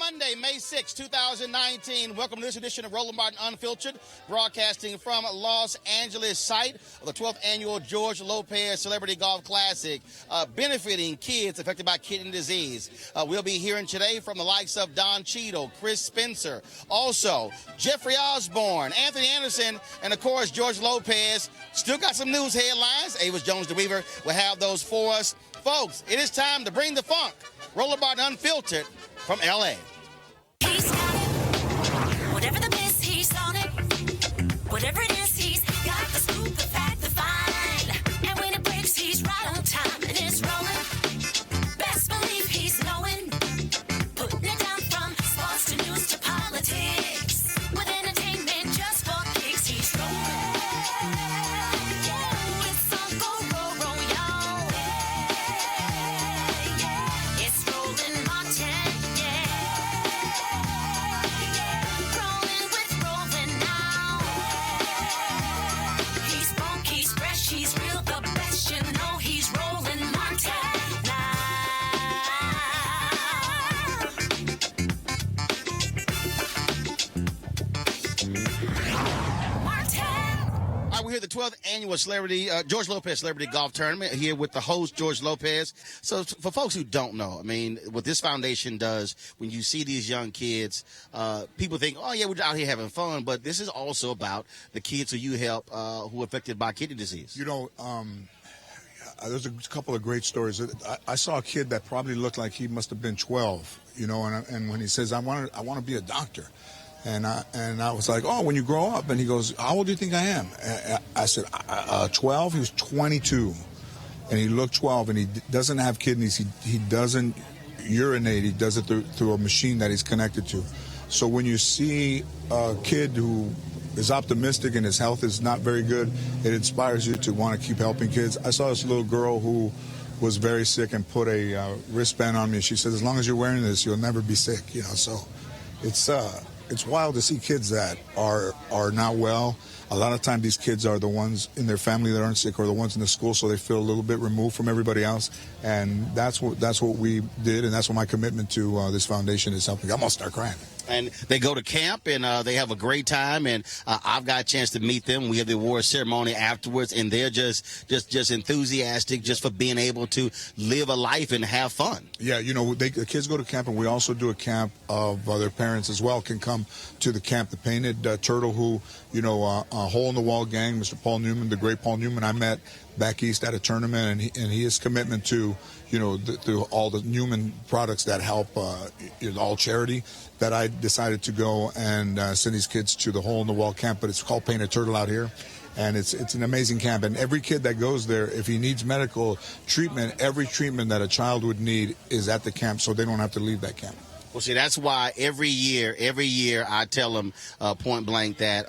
Monday, May 6, 2019. Welcome to this edition of Roland Martin Unfiltered, broadcasting from Los Angeles, site of the 12th annual George Lopez Celebrity Golf Classic, benefiting kids affected by kidney disease. We'll be hearing today from the likes of Don Cheadle, Chris Spencer, also Jeffrey Osborne, Anthony Anderson, and of course George Lopez. Still got some news headlines. Avis Jones-DeWeaver will have those for us. Folks, it is time to bring the funk. Roland Martin Unfiltered from L.A. He's got it. Whatever the miss, he's on it. Whatever it is, he's got the scoop, the fact, the fine. And when it breaks, he's right on time and it's rolling. Best believe he's knowing. Putting it down from sports to news to politics. With entertainment just for kicks, he's rolling. Yeah, it's Uncle Roro, y'all. Yeah, it's Roland Martin, yeah. Rolling with Roland now. He's funk, he's fresh, he's real, the best, you know he's Roland Martin now. Martin. All right, we're here at the 12th annual George Lopez Celebrity Golf Tournament here with the host, George Lopez. So for folks who don't know, I mean, what this foundation does, when you see these young kids, people think, oh, yeah, we're out here having fun. But this is also about the kids who you help who are affected by kidney disease. You know, there's a couple of great stories. I saw a kid that probably looked like he must have been 12, you know, and when he says, I want to be a doctor. And I was like, oh, when you grow up? And he goes, how old do you think I am? And I said, 12? He was 22. And he looked 12, and he doesn't have kidneys. He doesn't urinate. He does it through a machine that he's connected to. So when you see a kid who is optimistic and his health is not very good, it inspires you to want to keep helping kids. I saw this little girl who was very sick and put a wristband on me. She said, as long as you're wearing this, you'll never be sick. You know, so it's wild to see kids that are not well. A lot of times these kids are the ones in their family that aren't sick or the ones in the school, so they feel a little bit removed from everybody else. And that's what we did, and that's what my commitment to this foundation is helping. I'm going to start crying. And they go to camp, and they have a great time, and I've got a chance to meet them. We have the award ceremony afterwards, and they're just enthusiastic just for being able to live a life and have fun. Yeah, you know, the kids go to camp, and we also do a camp of their parents as well can come to the camp. The Painted Turtle, who, you know, a hole-in-the-wall gang, Mr. Paul Newman, the great Paul Newman, I met back east at a tournament, and his commitment to, you know, through all the Newman products that help all charity, that I decided to go and send these kids to the hole-in-the-wall camp, but it's called Painted Turtle out here. And it's an amazing camp. And every kid that goes there, if he needs medical treatment, every treatment that a child would need is at the camp, so they don't have to leave that camp. Well, see, that's why every year I tell them point blank that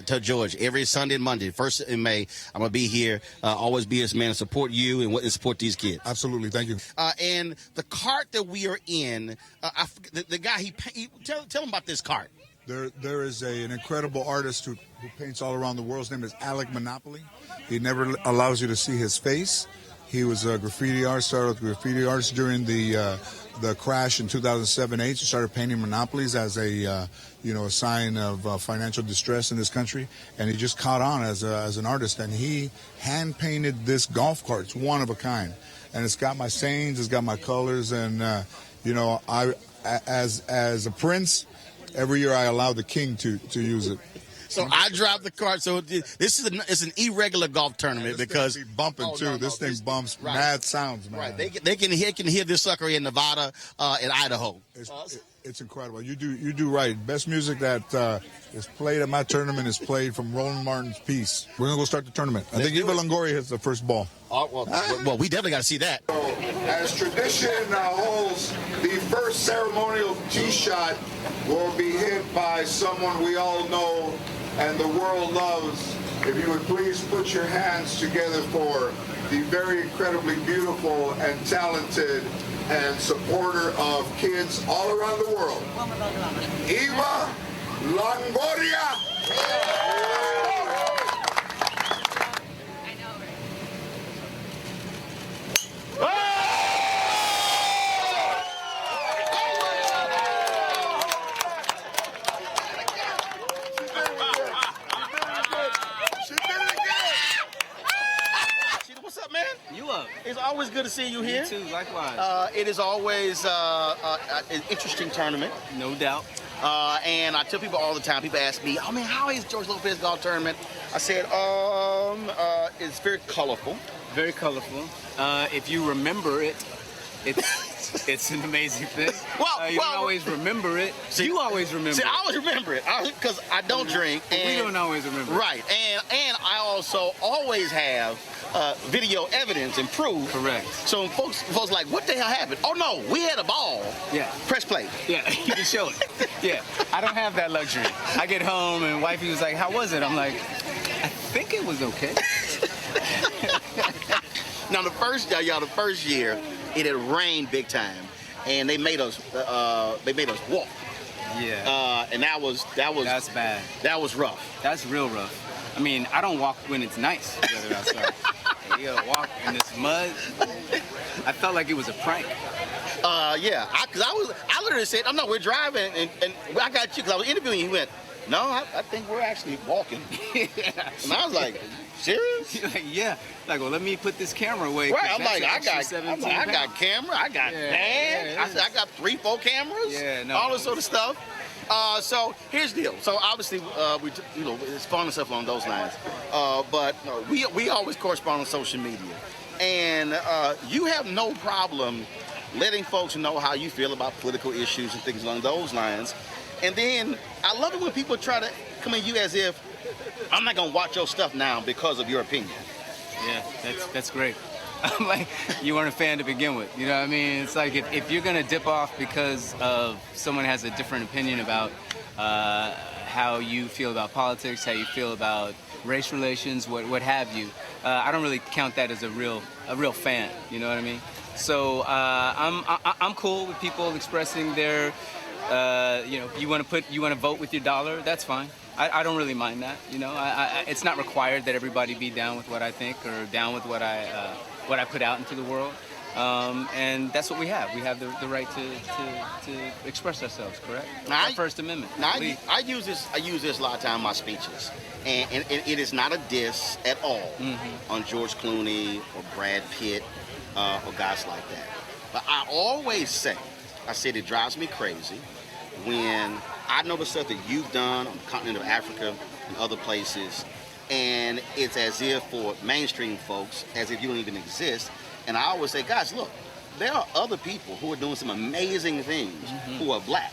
tell George, every Sunday and Monday, 1st in May, I'm going to be here, always be this man to support you and support these kids. Absolutely. Thank you. And the cart that we are in, the guy, tell him about this cart. There is an incredible artist who paints all around the world. His name is Alec Monopoly. He never allows you to see his face. He was a graffiti artist, started with graffiti artists during the crash in 2007-8. He started painting monopolies as a sign of financial distress in this country, and he just caught on as an artist. And he hand painted this golf cart. It's one of a kind, and it's got my sayings, it's got my colors, and I as a prince, every year I allow the king to use it. So I dropped the cart. So it's an irregular golf tournament because be bumping too. This thing bumps mad sounds, man. Right, they can hear this sucker in Nevada and Idaho. It's incredible. You do right. Best music that is played at my tournament is played from Roland Martin's piece. We're gonna go start the tournament. I think Eva Longoria hits the first ball. Well, we definitely got to see that. As tradition holds, the first ceremonial tee shot will be hit by someone we all know and the world loves. If you would please put your hands together for the very incredibly beautiful and talented and supporter of kids all around the world, Eva Longoria. always good to see you here. You too, likewise. It is always an interesting tournament. No doubt. And I tell people all the time, people ask me, oh man, how is George Lopez golf tournament? I said, it's very colorful. Very colorful. If you remember it, it's an amazing thing. You don't always remember it. You always remember it. I always remember it because I don't drink. And, we don't always remember it. Right. And I also always have video evidence and proof. Correct. So folks like, what the hell happened? Oh no, we had a ball. Yeah. Press play. Yeah, you can show it. Yeah. I don't have that luxury. I get home and wifey was like, how was it? I'm like, I think it was okay. Now the first year, it had rained big time, and they made us walk. Yeah. And that's bad. That was rough. That's real rough. I mean, I don't walk when it's nice weather outside. You gotta walk in this mud. I felt like it was a prank. Yeah, because I literally said, "Oh no, we're driving," and I got you because I was interviewing you. He went, "No, I think we're actually walking." Yeah. And I was like, "Serious?" You're like, yeah. Like, well, let me put this camera away. Right. I'm like, I got got camera, I got band. I said, I got 3-4 cameras. Yeah, no. All this sort of stuff. So here's the deal. So obviously, it's fun and stuff along those lines. But we always correspond on social media, and you have no problem letting folks know how you feel about political issues and things along those lines. And then I love it when people try to come at you as if I'm not gonna watch your stuff now because of your opinion. Yeah, that's great. I'm like, you weren't a fan to begin with. You know what I mean? It's like if you're gonna dip off because of someone has a different opinion about how you feel about politics, how you feel about race relations, what have you, I don't really count that as a real fan. You know what I mean? So I'm cool with people expressing their, you want to vote with your dollar. That's fine. I don't really mind that. You know, it's not required that everybody be down with what I think or down with what I put out into the world. And that's what we have. We have the right to express ourselves. Correct? Our First Amendment. Now I use this a lot of time in my speeches, and it is not a diss at all on George Clooney or Brad Pitt or guys like that. But I always say, it drives me crazy when I know the stuff that you've done on the continent of Africa and other places, and it's as if for mainstream folks, as if you don't even exist. And I always say, guys, look, there are other people who are doing some amazing things who are black,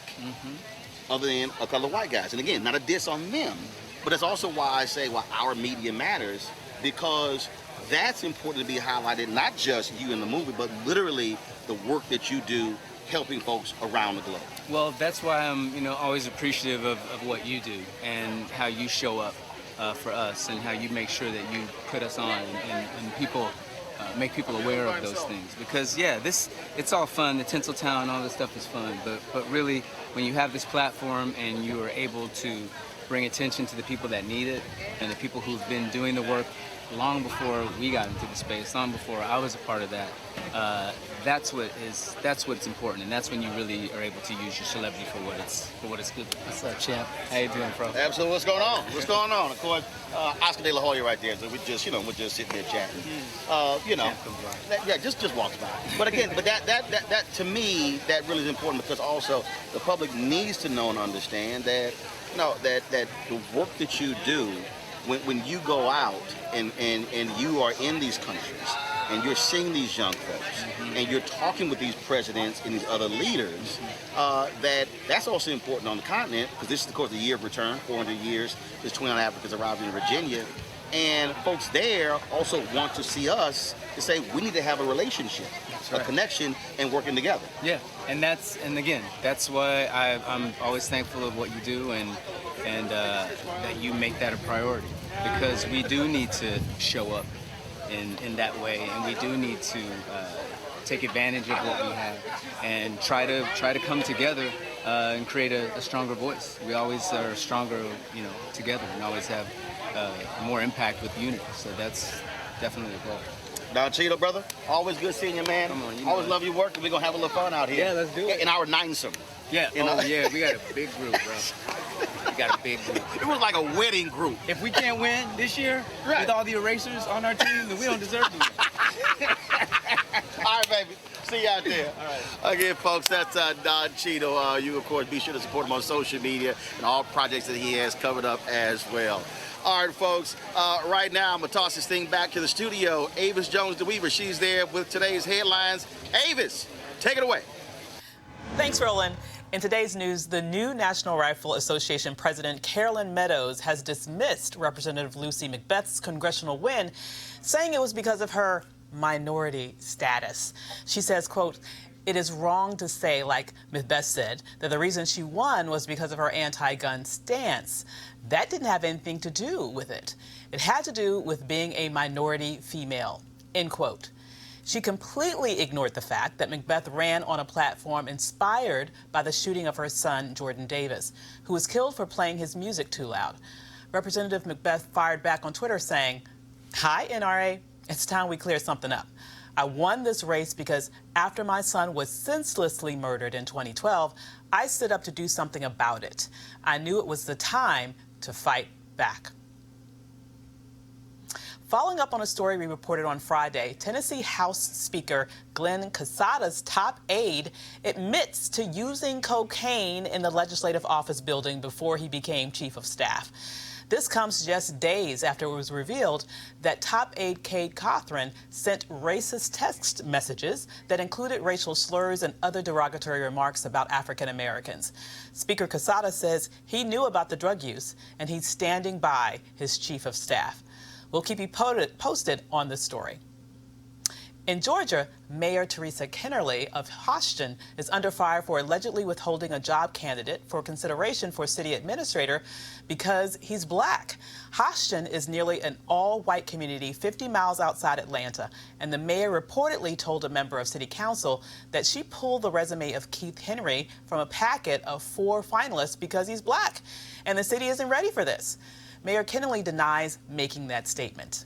other than a couple of white guys. And again, not a diss on them, but that's also why I say, well, our media matters, because that's important to be highlighted, not just you in the movie, but literally the work that you do helping folks around the globe. Well, that's why I'm, always appreciative of what you do and how you show up for us and how you make sure that you put us on and people make people aware of those things. Because it's all fun. The Tinseltown, all this stuff is fun. But really, when you have this platform and you are able to bring attention to the people that need it and the people who've been doing the work long before we got into the space, long before I was a part of that. That's what's important, and that's when you really are able to use your celebrity for what it's good. What's up, champ? How you doing, bro? Absolutely. What's going on? What's going on? Of course, Oscar De La Hoya right there. So we're just sitting there chatting. Just walks by. But again, that to me, that really is important, because also the public needs to know and understand that that the work that you do, when you go out and you are in these countries and you're seeing these young folks and you're talking with these presidents and these other leaders, that's also important on the continent, because this is, of course, the year of return, 400 years. There's 29 Africans arriving in Virginia. And folks there also want to see us to say we need to have a relationship, a connection, and working together. Yeah, and again, that's why I'm always thankful of what you do and that you make that a priority, because we do need to show up in that way, and we do need to take advantage of what we have and try to come together and create a stronger voice. We always are stronger, together, and always have more impact with unity. So that's definitely the goal. Now, Cheadle, brother, always good seeing you, man. Come on, always love your work, and we're going to have a little fun out here. Yeah, let's do it. In our ninesome. Yeah, we got a big group, bro. We got a big group. It was like a wedding group. If we can't win this year with all the erasers on our team, then we don't deserve to win. right, baby. See you out there. All right. Again, folks, that's Don Cheadle. You, of course, be sure to support him on social media and all projects that he has covered up as well. All right, folks, right now I'm going to toss this thing back to the studio. Avis Jones-DeWeaver, she's there with today's headlines. Avis, take it away. Thanks, Roland. In today's news, the new National Rifle Association President Carolyn Meadows has dismissed Representative Lucy McBath's congressional win, saying it was because of her minority status. She says, quote, "It is wrong to say, like McBath said, that the reason she won was because of her anti-gun stance. That didn't have anything to do with it. It had to do with being a minority female," end quote. She completely ignored the fact that McBath ran on a platform inspired by the shooting of her son, Jordan Davis, who was killed for playing his music too loud. Representative McBath fired back on Twitter saying, "Hi, NRA, it's time we clear something up. I won this race because after my son was senselessly murdered in 2012, I stood up to do something about it. I knew it was the time to fight back." Following up on a story we reported on Friday, Tennessee House Speaker Glenn Casada's top aide admits to using cocaine in the legislative office building before he became chief of staff. This comes just days after it was revealed that top aide Cade Cothran sent racist text messages that included racial slurs and other derogatory remarks about African Americans. Speaker Casada says he knew about the drug use and he's standing by his chief of staff. We'll keep you posted on this story. In Georgia, Mayor Teresa Kennerly of Houston is under fire for allegedly withholding a job candidate for consideration for city administrator because he's black. Houston is nearly an all-white community 50 miles outside Atlanta, and the mayor reportedly told a member of city council that she pulled the resume of Keith Henry from a packet of 4 finalists because he's black, and the city isn't ready for this. Mayor Kennerly denies making that statement.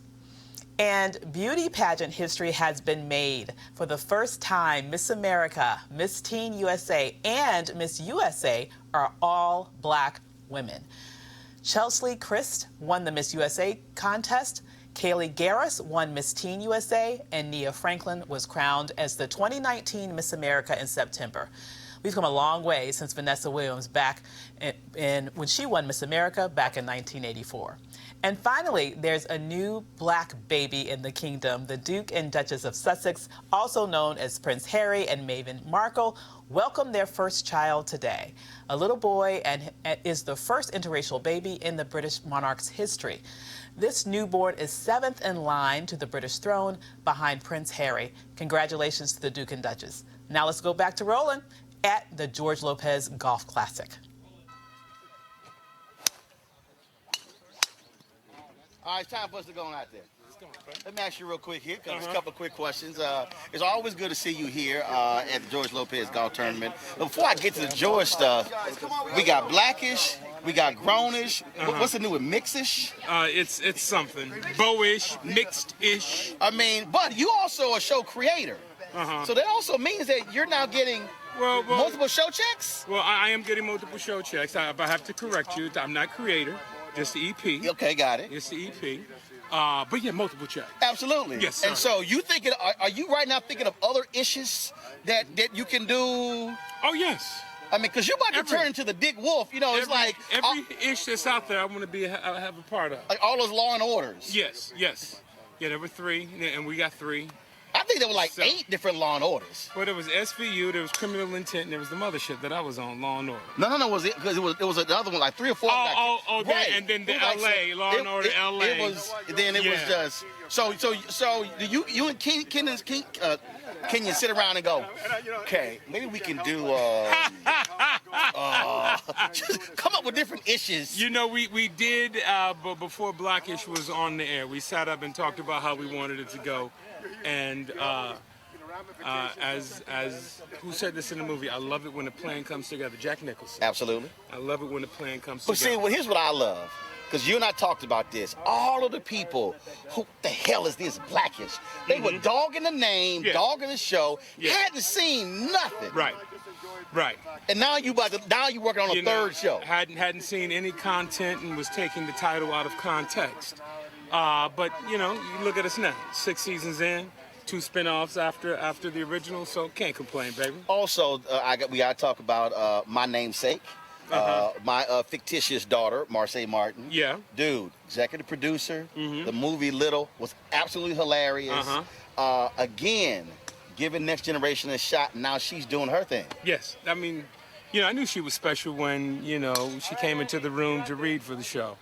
And beauty pageant history has been made. For the first time, Miss America, Miss Teen USA, and Miss USA are all black women. Chelsea Christ won the Miss USA contest. Kaylee Garris won Miss Teen USA, and Nia Franklin was crowned as the 2019 Miss America in September. We've come a long way since Vanessa Williams back when she won Miss America back in 1984. And finally, there's a new black baby in the kingdom. The Duke and Duchess of Sussex, also known as Prince Harry and Meghan Markle, welcomed their first child today. A little boy and is the first interracial baby in the British monarch's history. This newborn is 7th in line to the British throne behind Prince Harry. Congratulations to the Duke and Duchess. Now let's go back to Roland at the George Lopez Golf Classic. All right, it's time for us to go on out there. Let me ask you real quick here, because a couple of quick questions. It's always good to see you here at the George Lopez Golf Tournament. But before I get to the George stuff, we got blackish, we got grownish. What's the new one, mixish? It's something. Bowish, mixed-ish. I mean, but you also a show creator. So that also means that you're now getting multiple show checks? Well, I am getting multiple show checks. I have to correct you. I'm not creator, just the EP. Okay, got it. It's the EP. But yeah, multiple checks. Absolutely. Yes, sir. And so you thinking, are you right now thinking of other issues that you can do? Oh, yes. I mean, because you're about to turn into the Dick Wolf. You know, it's like every ish that's out there, I want to have a part of. Like all those Law and Orders. Yes. Yeah, there were 3, and we got 3. I think there were like 8 different Law and Orders. Well, there was SVU, there was Criminal Intent, and there was the mothership that I was on, Law and Order. No, was it? Because it was another one, like 3 or 4. Right. And then the LA, Law and Order LA. It was just so do you and Kenyon sit around and go, okay, maybe we can do just come up with different issues. You know, we did, but before Blackish was on the air, we sat up and talked about how we wanted it to go. And as who said this in the movie? I love it when a plan comes together. Jack Nicholson. Absolutely. I love it when a plan comes together. But see, well, here's what I love, because you and I talked about this. All of the people, who the hell is this Blackish? They were dogging the name, dogging the show, hadn't seen nothing. Right. And now you're working on a third show. Hadn't seen any content and was taking the title out of context. But you know, you look at us now, 6 seasons in, 2 spinoffs after the original, so can't complain, baby. Also, we got to talk about my namesake, my fictitious daughter, Marseille Martin. Yeah. Dude, executive producer. The movie Little was absolutely hilarious. Again, giving Next Generation a shot, and now she's doing her thing. Yes, I mean, I knew she was special when, she came into the room to read for the show.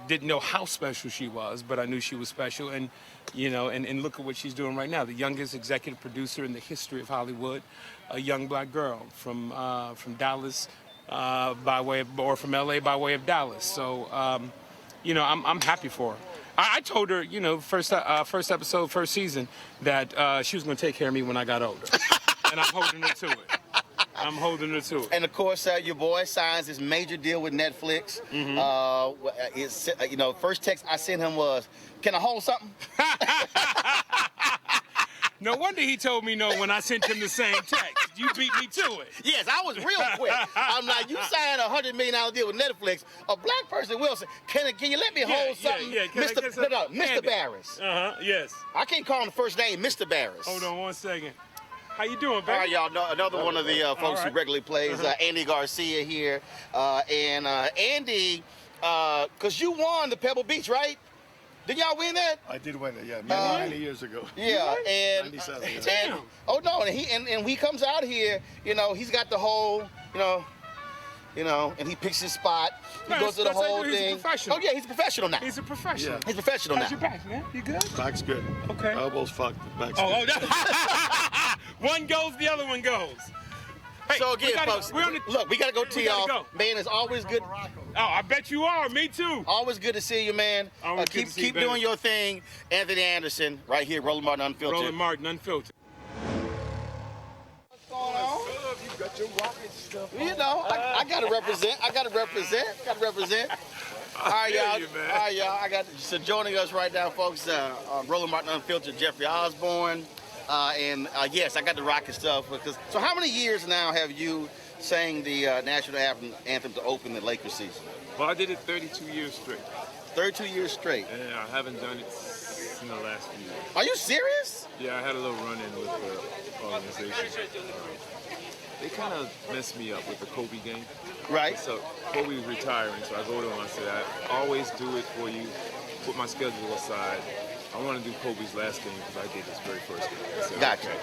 Didn't know how special she was, but I knew she was special, and and look at what she's doing right now. The youngest executive producer in the history of Hollywood, a young black girl from Dallas, from LA by way of Dallas. So, I'm happy for her. I told her, first episode, first season, that she was going to take care of me when I got older, and I'm holding her to it. I'm holding her to it. And of course, your boy signs this major deal with Netflix. First text I sent him was, "Can I hold something?" No wonder he told me no when I sent him the same text. You beat me to it. Yes, I was real quick. I'm like, you signed a $100 million deal with Netflix. A black person will say, "Can you let me hold something?" Mr. Barris. Yes. I can't call him the first name, Mr. Barris. Hold on 1 second. How you doing, baby? All right, y'all. Another one of the folks who regularly plays, Andy Garcia here. Andy, because you won the Pebble Beach, right? Did y'all win that? I did win it, yeah, many years ago. Yeah, and 97, yeah. And he comes out here, he's got the whole, and he picks his spot. He goes to the whole thing. He's a professional. Oh yeah, he's a professional now. He's a professional. Yeah. He's professional now. How's your back, man? You good? Back's good. Okay. Elbows fucked. Back's good. One goes, the other one goes. Hey, So again, folks, look, we gotta go tee off. Man, it's always good. Oh, I bet you are. Me too. Always good to see you, man. Always good to see you, Keep baby. doing your thing. Anthony Anderson, right here, Roland Martin Unfiltered. Roland Martin, Unfiltered. What's going on? You got your rocket stuff. I gotta represent. All right, y'all. you, man. All right, y'all. So joining us right now, folks, Roland Martin Unfiltered, Jeffrey Osborne. Yes, I got the rocket stuff. So how many years now have you sang the national anthem to open the Lakers season? Well, I did it 32 years straight. 32 years straight. And I haven't done it in the last few years. Are you serious? Yeah, I had a little run-in with the organization. They kind of messed me up with the Kobe game. Right. So Kobe was retiring, so I go to him and I said, I always do it for you, put my schedule aside. I want to do Kobe's last game because I did his very first game. I said, Gotcha. okay.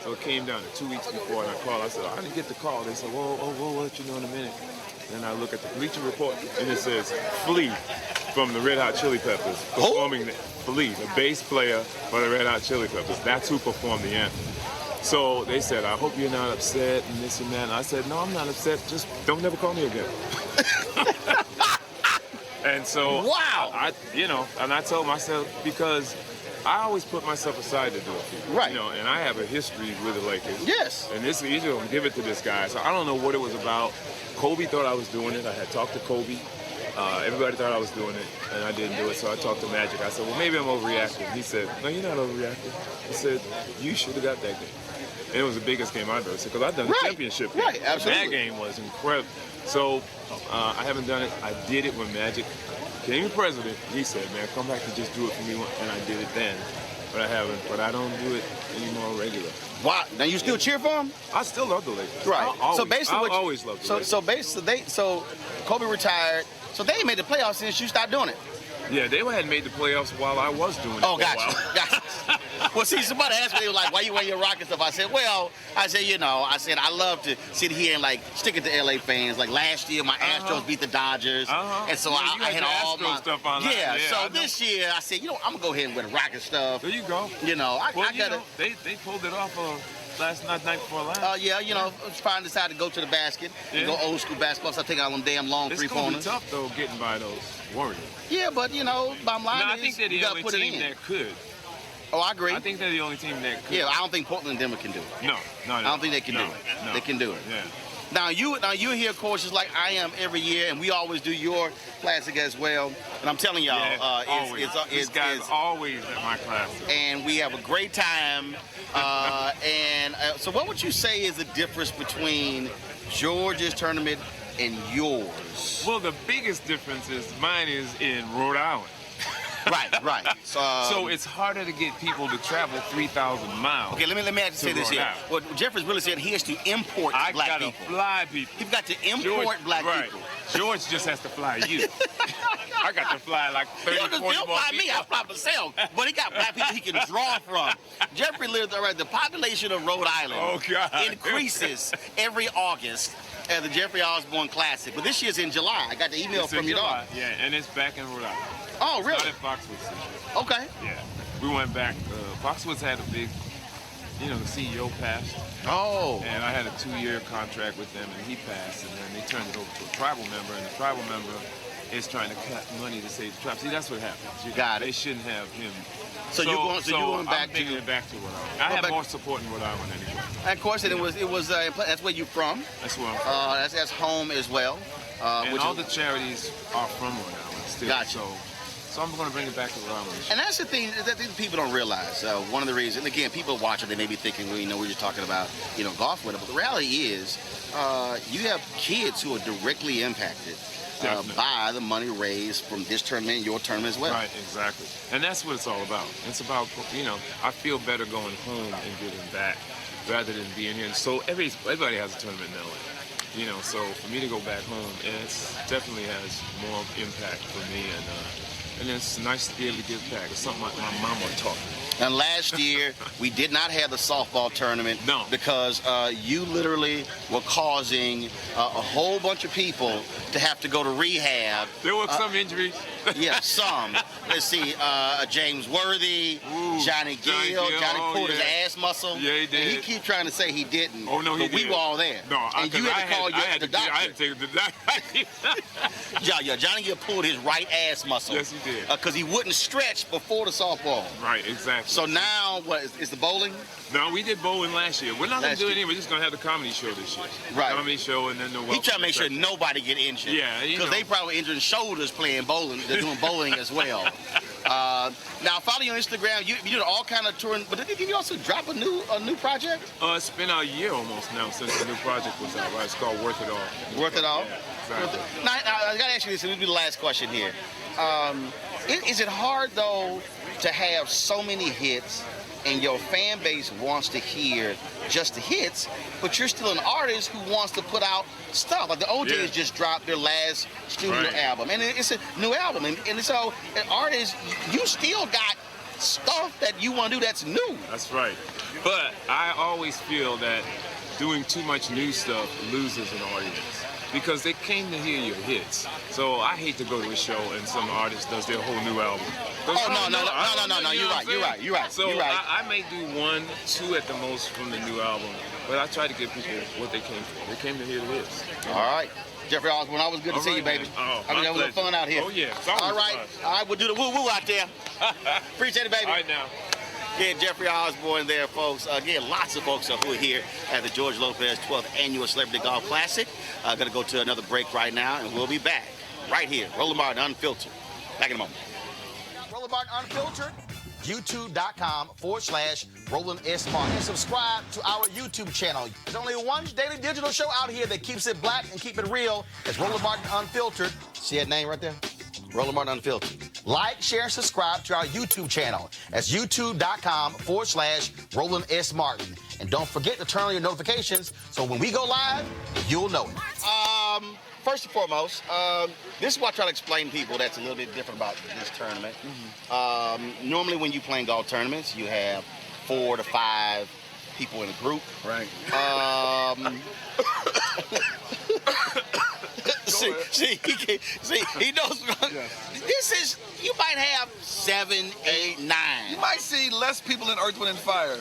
So it came down to 2 weeks before, and I called. I said, I didn't get the call. They said, we'll let you know in a minute. Then I look at the Bleacher Report, and it says, Flea from the Red Hot Chili Peppers performing Flea, the bass player for the Red Hot Chili Peppers. That's who performed the anthem. So they said, I hope you're not upset and this and that. And I said, no, I'm not upset. Just don't never call me again. And so, wow. And I told myself, because I always put myself aside to do it. Right. And I have a history with the Lakers. Yes. And this is easy to give it to this guy. So I don't know what it was about. Kobe thought I was doing it. I had talked to Kobe. Everybody thought I was doing it, and I didn't do it. So I talked to Magic. I said, well, maybe I'm overreacting. He said, no, you're not overreacting. He said, you should have got that game. And it was the biggest game I've ever seen, because I've done the championship game. Right, absolutely. That game was incredible. So I haven't done it. I did it when Magic became president. He said, man, come back and just do it for me. And I did it then. But I haven't. But I don't do it anymore regular. Wow. Now you still cheer for him? I still love the Lakers. Right. I'll always love the Lakers. So basically, so Kobe retired. So they ain't made the playoffs since you stopped doing it. Yeah, they hadn't made the playoffs while I was doing it. Oh, for a gotcha. while. Gotcha. Well, see, somebody asked me, they were like, why you wear your Rocket stuff? I said, I love to sit here and, stick it to LA fans. Like, last year, my Astros beat the Dodgers. And so I had all my stuff on. Yeah, so this year, I said, I'm going to go ahead and wear the Rocket stuff. There you go. I got to. They pulled it off last night before last. Finally decided to go to the basket and go old school basketball. So I take out them damn long three-pointers. It's going to be tough, though, getting by those Warriors. Yeah, but, bottom line I think they're the only team that could. Oh, I agree. I think they're the only team that could. Yeah, I don't think Portland and Denver can do it. No. I don't think they can do it. No. They can do it. Yeah. Now you're here, of course, just like I am every year, and we always do your classic as well. And I'm telling y'all, this guy's always at my classic. And we have a great time. So what would you say is the difference between George's tournament and yours? Well, the biggest difference is mine is in Rhode Island. Right. So it's harder to get people to travel 3,000 miles. Okay, let me say this here. Well, Jeffrey's really said he has to import black people. I gotta fly people. You've got to import black people. George just has to fly you. I got to fly like 30, 40 more He'll fly me. people. I fly myself. But he got black people he can draw from. Jeffrey lives all right. The population of Rhode Island increases every August at the Jeffrey Osborne Classic. But this year's in July. I got the email from your dog. Yeah, and it's back in Rhode Island. Oh, really? Not at Foxwoods this year. Okay. Yeah. We went back. Foxwoods had a big, the CEO passed. Oh. And I had a 2-year contract with them, and he passed, and then they turned it over to a tribal member, and the tribal member is trying to cut money to save the tribe. See, that's what happens. Got it. They shouldn't have him. So you're going back I'm taking it back to Rhode Island. I have more support in Rhode Island anyway. And of course, it was that's where you're from. That's where I'm from. That's home as well. And all the charities are from Rhode Island still. Gotcha. So I'm going to bring it back to Rhode Island. And that's the thing that people don't realize. One of the reasons, and again, people watching, they may be thinking, we're just talking about, golf with it. But the reality is, you have kids who are directly impacted by the money raised from this tournament and your tournament as well. Right, exactly. And that's what it's all about. It's about, I feel better going home and giving back rather than being here. And so everybody has a tournament in LA. So for me to go back home, it definitely has more impact for me, and it's nice to be able to give back. It's something my mama taught me. And last year, we did not have the softball tournament because you literally were causing a whole bunch of people to have to go to rehab. There were some injuries. Yeah, some. Let's see, James Worthy, Johnny Gill. Johnny pulled his ass muscle. Yeah, he did. And he keeps trying to say he didn't. Oh, no, he but did. we were all there. No, and you had to call the doctor. I had to take the doctor. Yeah, Johnny Gill pulled his right ass muscle. Yes, he did. Because he wouldn't stretch before the softball. Right, exactly. So now, what is the bowling? No, we did bowling last year. We're not going to do it anymore. We're just going to have the comedy show this year. Right. Comedy show and then the He trying to make sure nobody get injured. Yeah, because they probably injured shoulders playing bowling. They're doing bowling as well. Now, follow you on Instagram. You did all kind of touring, but did you also drop a new project? It's been a year almost now since the new project was out. Right? It's called Worth It All. Worth It All? Yeah, exactly. Now, I got to ask you this, and this will be the last question here. Is it hard, though, to have so many hits and your fan base wants to hear just the hits, but you're still an artist who wants to put out stuff? Like the OJs just dropped their last studio album, and it's a new album. And so, an artist, you still got stuff that you want to do that's new. That's right. But I always feel that doing too much new stuff loses an audience, because they came to hear your hits. So I hate to go to a show and some artist does their whole new album. No, you're right. So I may do 1, 2 at the most from the new album, but I try to give people what they came for. They came to hear the hits. All right. Jeffrey Osborne, always good to see you, baby. Oh, I mean, that was a fun out here. Oh, yeah. All right, we'll do the woo-woo out there. Appreciate it, baby. All right, now. Yeah, Jeffrey Osborne there, folks. Again, lots of folks who are here at the George Lopez 12th Annual Celebrity Golf Classic. Going to go to another break right now, and we'll be back right here. Roland Martin Unfiltered. Back in a moment. Roland Martin Unfiltered, youtube.com/Roland S. Martin. And subscribe to our YouTube channel. There's only one daily digital show out here that keeps it black and keep it real. It's Roland Martin Unfiltered. See that name right there? Roland Martin Unfiltered. Like, share, subscribe to our YouTube channel. That's youtube.com/Roland S. Martin. And don't forget to turn on your notifications so when we go live, you'll know it. First and foremost, this is what I try to explain to people that's a little bit different about this tournament. Normally when you play golf tournaments, you have 4 to 5 people in a group. Right. He knows. This is, you might have 7, 8, 9. You might see less people in Earth, Wind, and Fire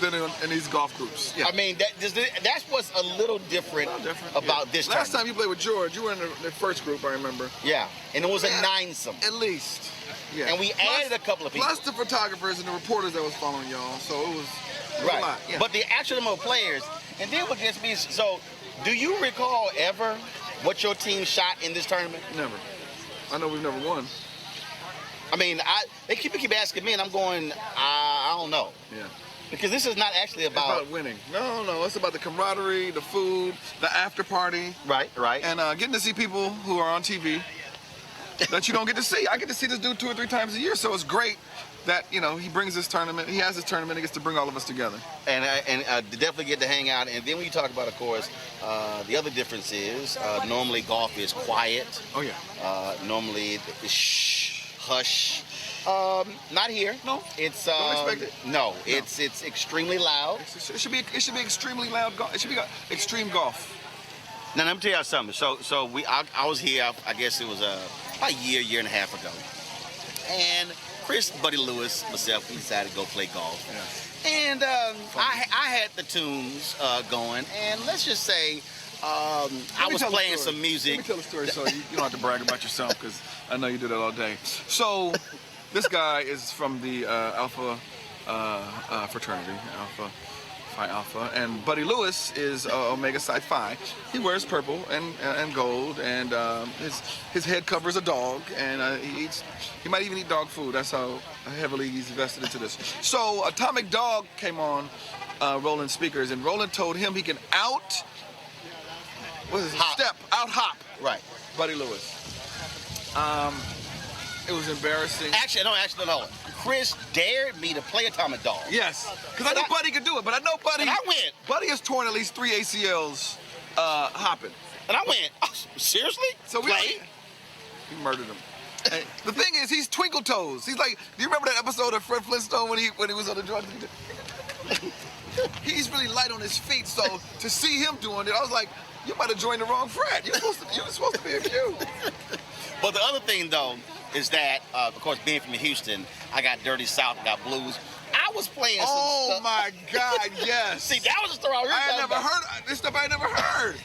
than in these golf groups. Yeah. I mean, that's what's a little different about this Last tournament. time you played with George, you were in the first group, I remember. Yeah, and it was a 9-some. At least. Yeah. And we added a couple of people. Plus the photographers and the reporters that was following y'all, so it was a lot. Yeah. But the actual number of players, and then what gets me is, so do you recall ever what your team shot in this tournament? Never. I know we've never won. I mean, they keep asking me, and I'm going, I don't know. Yeah. Because this is not actually about winning. No, it's about the camaraderie, the food, the after party. Right. And getting to see people who are on TV. that you don't get to see. I get to see this dude 2 or 3 times a year, so it's great that, you know, he brings this tournament. He has this tournament. He gets to bring all of us together. And definitely get to hang out. And then when you talk about, of course, the other difference is normally golf is quiet. Oh, yeah. Normally it's shh, hush. Not here. No. It's don't expect it. No, it's extremely loud. It should be extremely loud golf. It should be extreme golf. Now let me tell you something. So I was here. I guess it was about a year and a half ago, and Chris, Buddy Lewis, myself, we decided to go play golf. Yeah. And I had the tunes going, and let's just say I was playing some music. Let me tell the story so you don't have to brag about yourself, because I know you do that all day. So this guy is from the Alpha fraternity, Phi Alpha, and Buddy Lewis is Omega Psi Phi. He wears purple and gold, and his head covers a dog, and he might even eat dog food. That's how heavily he's invested into this. So Atomic Dog came on Roland speakers, and Roland told him he can out hop Right. Buddy Lewis. It was embarrassing. Actually, no. Chris dared me to play Atomic Dog. Yes, because I knew Buddy could do it, but I know Buddy. And I went. Buddy has torn at least 3 ACLs hopping. And I went, oh, seriously? So we murdered him. The thing is, he's twinkle toes. He's like, do you remember that episode of Fred Flintstone when he was on the drugs? He's really light on his feet, so to see him doing it, I was like, you might have joined the wrong frat. You were supposed to be a Q. But the other thing, though, is that, of course, being from Houston, I got Dirty South, I got blues. I was playing some stuff. My God, yes. See, that was the story I had never heard. This stuff I had never heard.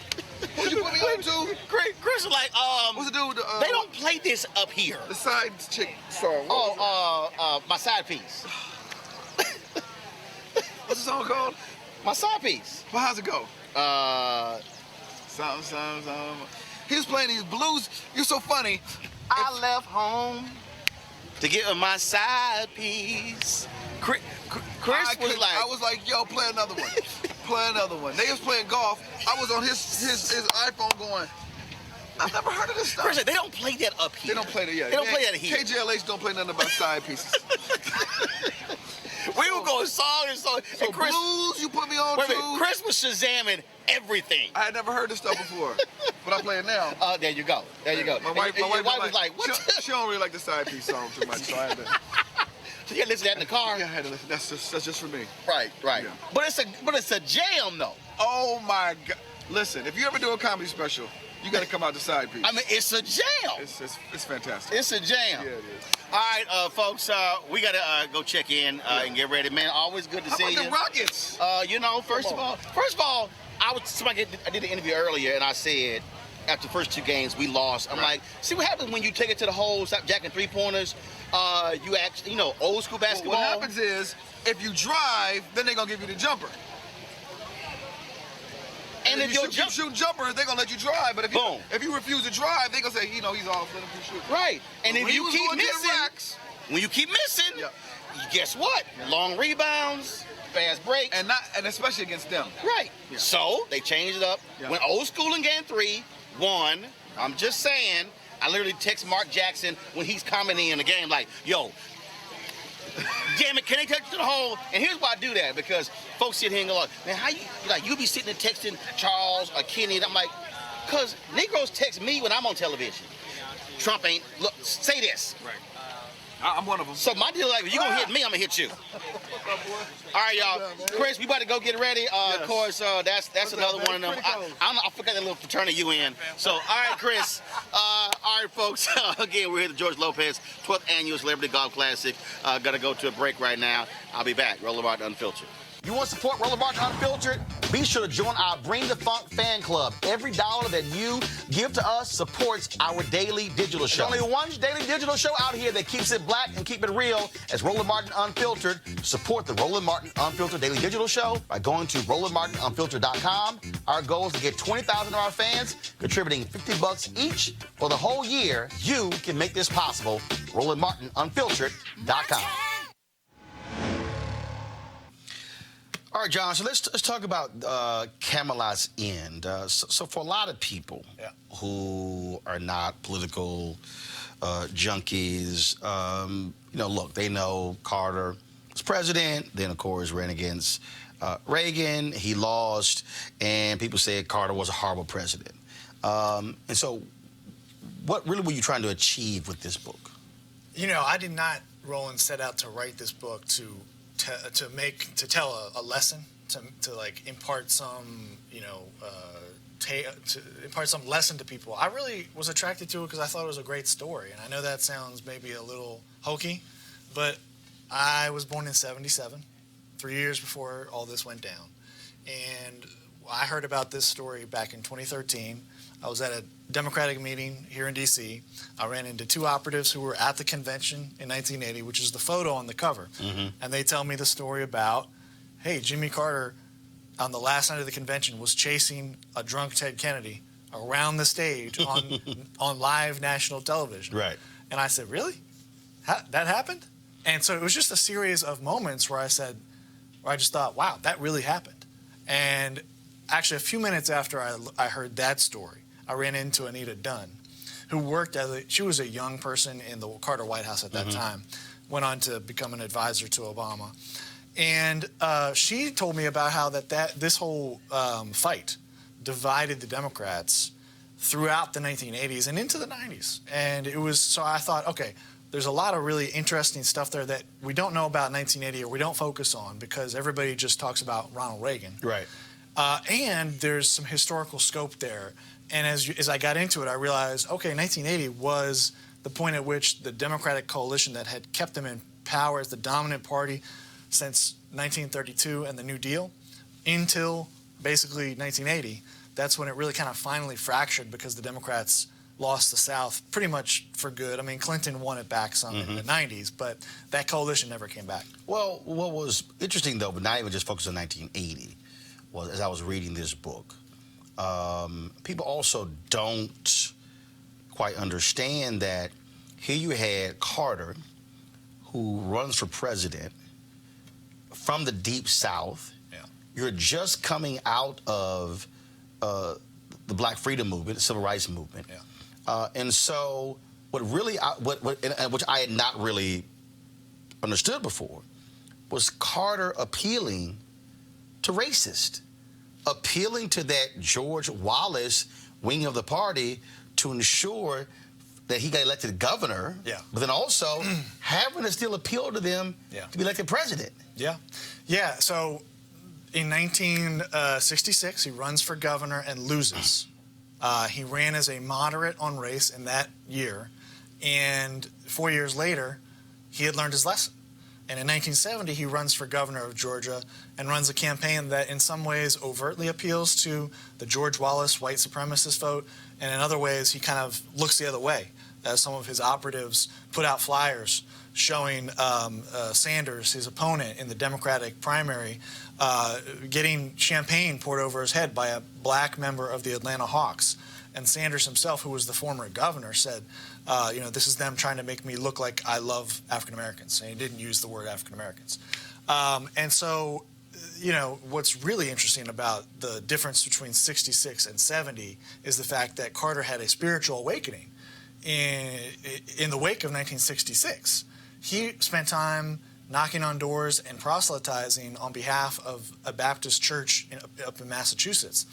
What'd you put me on to? Chris was like, what's the dude? They don't play this up here. The side chick song. My side piece. What's the song called? My side piece. Well, how's it go? He was playing these blues. You're so funny. I left home to get my side piece. Chris I was like, yo, play another one. Play another one. They was playing golf. I was on his iPhone going, I've never heard of this stuff. Chris, they don't play that up here. They don't play that yet. They don't play that here. KJLH don't play nothing about side pieces. We were going song and song. So and Chris, blues, you put me on to? Chris was Shazamming everything. I had never heard this stuff before, but I play it now. There you go. There you go. My wife was like, what? She don't really like the side piece song too much, so I had to. So you had to listen to that in the car? Yeah, I had to listen. That's just for me. Right. Yeah. But it's a jam though. Oh my God! Listen, if you ever do a comedy special, you got to come out the side piece. I mean, it's a jam. It's fantastic. It's a jam. Yeah, it is. All right, folks, we got to go check in and get ready. Man, always good to see you. How about the Rockets? First of all, I did an interview earlier, and I said, after the first 2 games, we lost. I'm like, see what happens when you take it to the hole, stop jacking 3-pointers. You actually, old school basketball. Well, what happens is, if you drive, then they're going to give you the jumper. And if you shoot jumpers, they're going to let you drive. But if you refuse to drive, they're going to say, he's off, let him shoot. Right. And if you keep missing, guess what? Long rebounds, fast breaks. And especially against them. Right. Yeah. So they changed it up. Yeah. Went old school in game 3, won. I'm just saying, I literally text Mark Jackson when he's commenting in the game like, yo, damn it, can they take it to the hole? And here's why I do that, because folks sit here and go, man, how you be sitting and texting Charles or Kenny, and I'm like, because Negroes text me when I'm on television. Trump ain't, look, say this. Right. I'm one of them. So my deal is like, if you're going to hit me, I'm going to hit you. All right, y'all. Chris, we about to go get ready. Of course, that's another one of them. I forgot that little fraternity you in. So, all right, Chris. All right, folks. Again, we're here at the George Lopez 12th Annual Celebrity Golf Classic. Got to go to a break right now. I'll be back. Roller Martin Unfiltered. You want to support Roller Martin Unfiltered? Be sure to join our Bring the Funk fan club. Every dollar that you give to us supports our daily digital show. There's only one daily digital show out here that keeps it black and keep it real as Roller Martin Unfiltered. Support the Roller Martin Unfiltered daily digital show by going to rollermartinunfiltered.com. Our goal is to get 20,000 of our fans contributing $50 each for the whole year. You can make this possible. rollermartinunfiltered.com. All right, John, so let's talk about Camelot's End. So for a lot of people who are not political junkies, look, they know Carter was president, then, of course, ran against Reagan. He lost, and people said Carter was a horrible president. And so what really were you trying to achieve with this book? I did not, Roland, set out to write this book to tell a lesson, to like impart some, to impart some lesson to people. I really was attracted to it because I thought it was a great story. And I know that sounds maybe a little hokey, but I was born in '77, 3 years before all this went down. And I heard about this story back in 2013. I was at a Democratic meeting here in D.C. I ran into two operatives who were at the convention in 1980, which is the photo on the cover. Mm-hmm. And they tell me the story about, hey, Jimmy Carter, on the last night of the convention, was chasing a drunk Ted Kennedy around the stage on live national television. Right. And I said, really? That happened? And so it was just a series of moments where I just thought, wow, that really happened. And actually, a few minutes after I heard that story, I ran into Anita Dunn, who worked she was a young person in the Carter White House at that Mm-hmm. time, went on to become an advisor to Obama. And she told me about how this whole fight divided the Democrats throughout the 1980s and into the 90s. And so I thought, okay, there's a lot of really interesting stuff there that we don't know about 1980 or we don't focus on because everybody just talks about Ronald Reagan. Right. And there's some historical scope there. And as I got into it, I realized, okay, 1980 was the point at which the Democratic coalition that had kept them in power as the dominant party since 1932 and the New Deal until basically 1980. That's when it really kind of finally fractured because the Democrats lost the South pretty much for good. I mean, Clinton won it back some in the 90s, but that coalition never came back. Well, what was interesting, though, but not even just focused on 1980, was as I was reading this book, people also don't quite understand that here you had Carter, who runs for president from the Deep South. Yeah. You're just coming out of the Black Freedom Movement, the Civil Rights Movement. Yeah. And so which I had not really understood before, was Carter appealing to racists, appealing to that George Wallace wing of the party to ensure that he got elected governor, Yeah. but then also having to still appeal to them Yeah. to be elected president. Yeah. Yeah. So in 1966, he runs for governor and loses. He ran as a moderate on race in that year. And 4 years later, he had learned his lesson. And in 1970, he runs for governor of Georgia and runs a campaign that in some ways overtly appeals to the George Wallace white supremacist vote. And in other ways, he kind of looks the other way, as some of his operatives put out flyers showing Sanders, his opponent in the Democratic primary, getting champagne poured over his head by a black member of the Atlanta Hawks. And Sanders himself, who was the former governor, said, this is them trying to make me look like I love African Americans. And he didn't use the word African Americans. And so, what's really interesting about the difference between 66 and 70 is the fact that Carter had a spiritual awakening in the wake of 1966. He spent time knocking on doors and proselytizing on behalf of a Baptist church up in Massachusetts,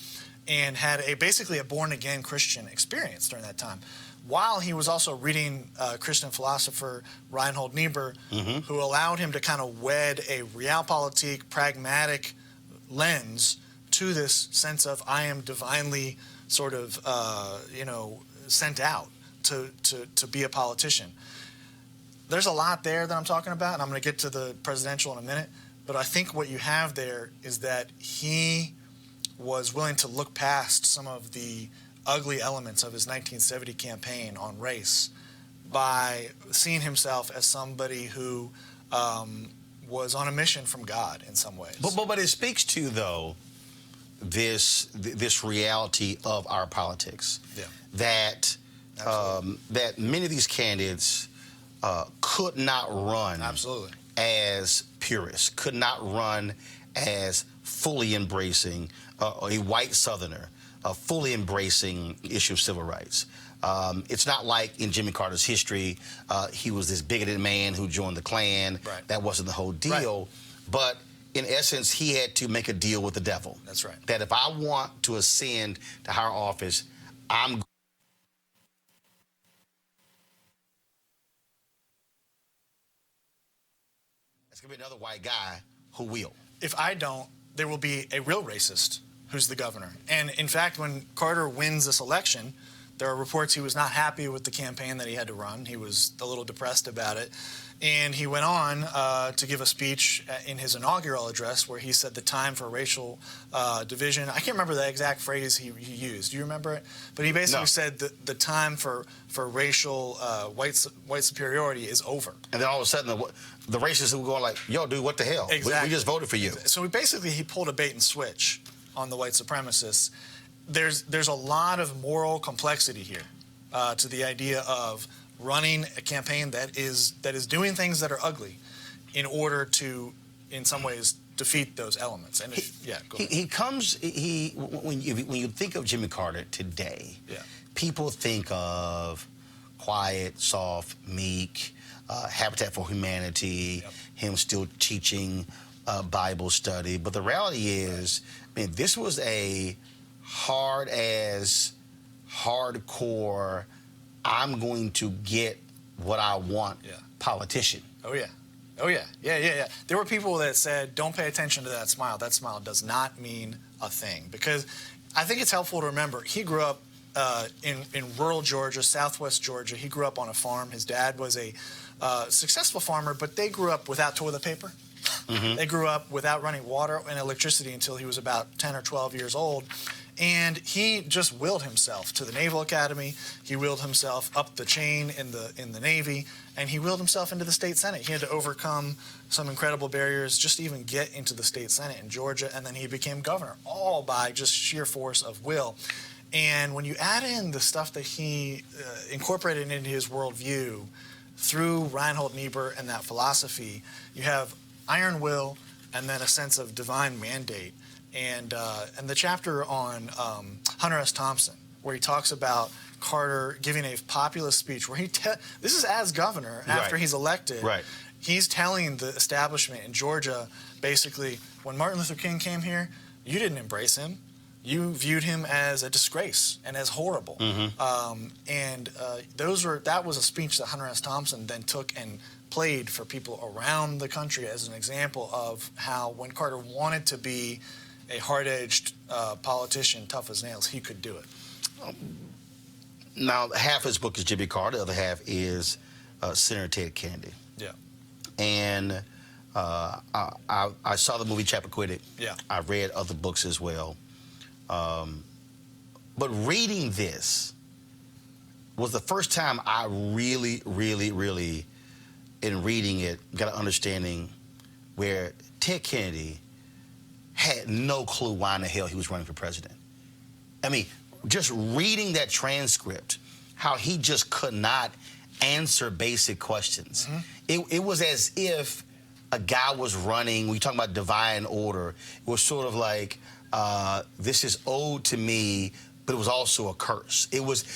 and had basically a born-again Christian experience during that time, while he was also reading Christian philosopher Reinhold Niebuhr, who allowed him to kind of wed a realpolitik, pragmatic lens to this sense of I am divinely sort of, sent out to be a politician. There's a lot there that I'm talking about, and I'm going to get to the presidential in a minute, but I think what you have there is that he was willing to look past some of the ugly elements of his 1970 campaign on race by seeing himself as somebody who was on a mission from God in some ways. But it speaks to, though, this reality of our politics. Yeah. That many of these candidates could not run Absolutely. as purists, could not run as fully embracing a white Southerner, fully embracing the issue of civil rights. It's not like in Jimmy Carter's history, he was this bigoted man who joined the Klan. Right. That wasn't the whole deal. Right. But in essence, he had to make a deal with the devil. That's right. That if I want to ascend to higher office, I'm It's going to be another white guy who will. If I don't, there will be a real racist who's the governor. And in fact, when Carter wins this election, there are reports he was not happy with the campaign that he had to run. He was a little depressed about it. And he went on to give a speech in his inaugural address where he said the time for racial division. I can't remember the exact phrase he used. Do you remember it? But he basically said that the time for racial white superiority is over. And then all of a sudden, the racists who were going like, yo, dude, what the hell? Exactly. We just voted for you. So he pulled a bait and switch on the white supremacists. There's a lot of moral complexity here to the idea of running a campaign that is doing things that are ugly in order to, in some ways, defeat those elements. And when you think of Jimmy Carter today, people think of quiet, soft, meek, Habitat for Humanity, him still teaching Bible study. But the reality is, I mean, this was a hardcore, I'm going to get what I want politician. Oh, yeah. Yeah. There were people that said, don't pay attention to that smile. That smile does not mean a thing. Because I think it's helpful to remember, he grew up in rural Georgia, southwest Georgia. He grew up on a farm. His dad was a successful farmer, but they grew up without toilet paper. Mm-hmm. They grew up without running water and electricity until he was about 10 or 12 years old. And he just willed himself to the Naval Academy. He willed himself up the chain in the Navy, and he willed himself into the state Senate. He had to overcome some incredible barriers just to even get into the state Senate in Georgia, and then he became governor, all by just sheer force of will. And when you add in the stuff that he incorporated into his worldview through Reinhold Niebuhr and that philosophy, you have iron will and then a sense of divine mandate. And the chapter on Hunter S. Thompson, where he talks about Carter giving a populist speech, where this is as governor after he's elected. Right. He's telling the establishment in Georgia, basically, when Martin Luther King came here, you didn't embrace him. You viewed him as a disgrace and as horrible. Mm-hmm. That was a speech that Hunter S. Thompson then took and played for people around the country as an example of how when Carter wanted to be a hard-edged politician, tough as nails, he could do it. Now, half his book is Jimmy Carter. The other half is Senator Ted Kennedy. Yeah. And I saw the movie Chappaquiddick. Yeah. I read other books as well. But reading this was the first time I really, in reading it, got an understanding where Ted Kennedy had no clue why in the hell he was running for president. I mean, just reading that transcript, how he just could not answer basic questions. Mm-hmm. It was as if a guy was running, we talk about divine order, it was sort of like, this is owed to me, but it was also a curse. It was,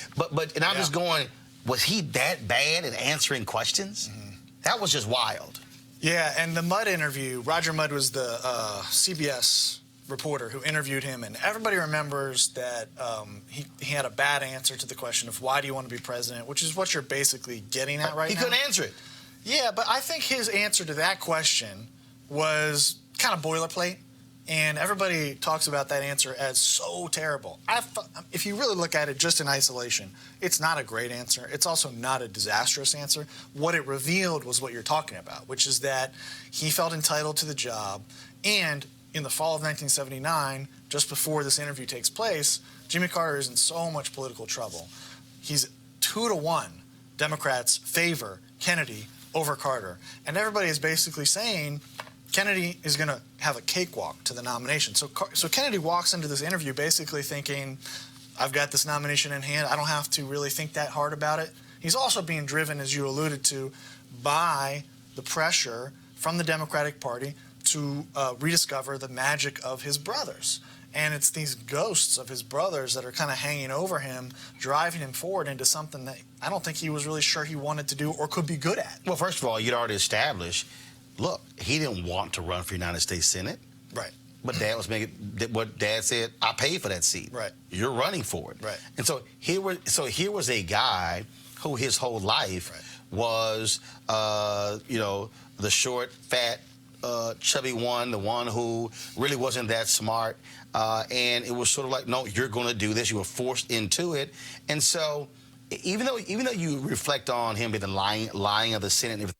and I'm just going, was he that bad at answering questions? Mm-hmm. That was just wild. Yeah, and the Mudd interview, Roger Mudd was the CBS reporter who interviewed him, and everybody remembers that he had a bad answer to the question of why do you want to be president, which is what you're basically getting at right now. He couldn't answer it. Yeah, but I think his answer to that question was kind of boilerplate, and everybody talks about that answer as so terrible. If you really look at it just in isolation, it's not a great answer. It's also not a disastrous answer. What it revealed was what you're talking about, which is that he felt entitled to the job, and in the fall of 1979, just before this interview takes place, Jimmy Carter is in so much political trouble. He's 2-1. Democrats favor Kennedy over Carter. And everybody is basically saying Kennedy is going to have a cakewalk to the nomination. So Kennedy walks into this interview basically thinking, I've got this nomination in hand. I don't have to really think that hard about it. He's also being driven, as you alluded to, by the pressure from the Democratic Party to rediscover the magic of his brothers. And it's these ghosts of his brothers that are kind of hanging over him, driving him forward into something that I don't think he was really sure he wanted to do or could be good at. Well, first of all, you'd already established, look, he didn't want to run for United States Senate. Right. But Dad was making what Dad said. I paid for that seat. Right. You're running for it. Right. And so here was a guy who his whole life was, the short, fat, chubby one, the one who really wasn't that smart. And it was sort of like, no, you're going to do this. You were forced into it. And so even though you reflect on him being the lying of the Senate and everything,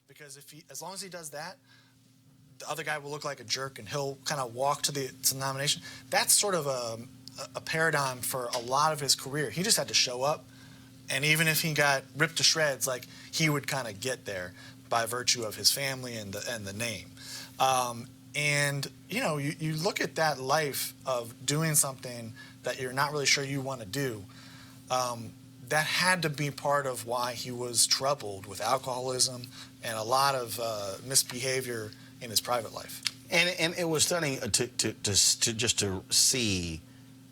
Because as long as he does that, the other guy will look like a jerk and he'll kind of walk to the nomination. That's sort of a paradigm for a lot of his career. He just had to show up, and even if he got ripped to shreds, like, he would kind of get there by virtue of his family and the name. And you look at that life of doing something that you're not really sure you want to do. That had to be part of why he was troubled with alcoholism and a lot of misbehavior in his private life. And it was stunning to see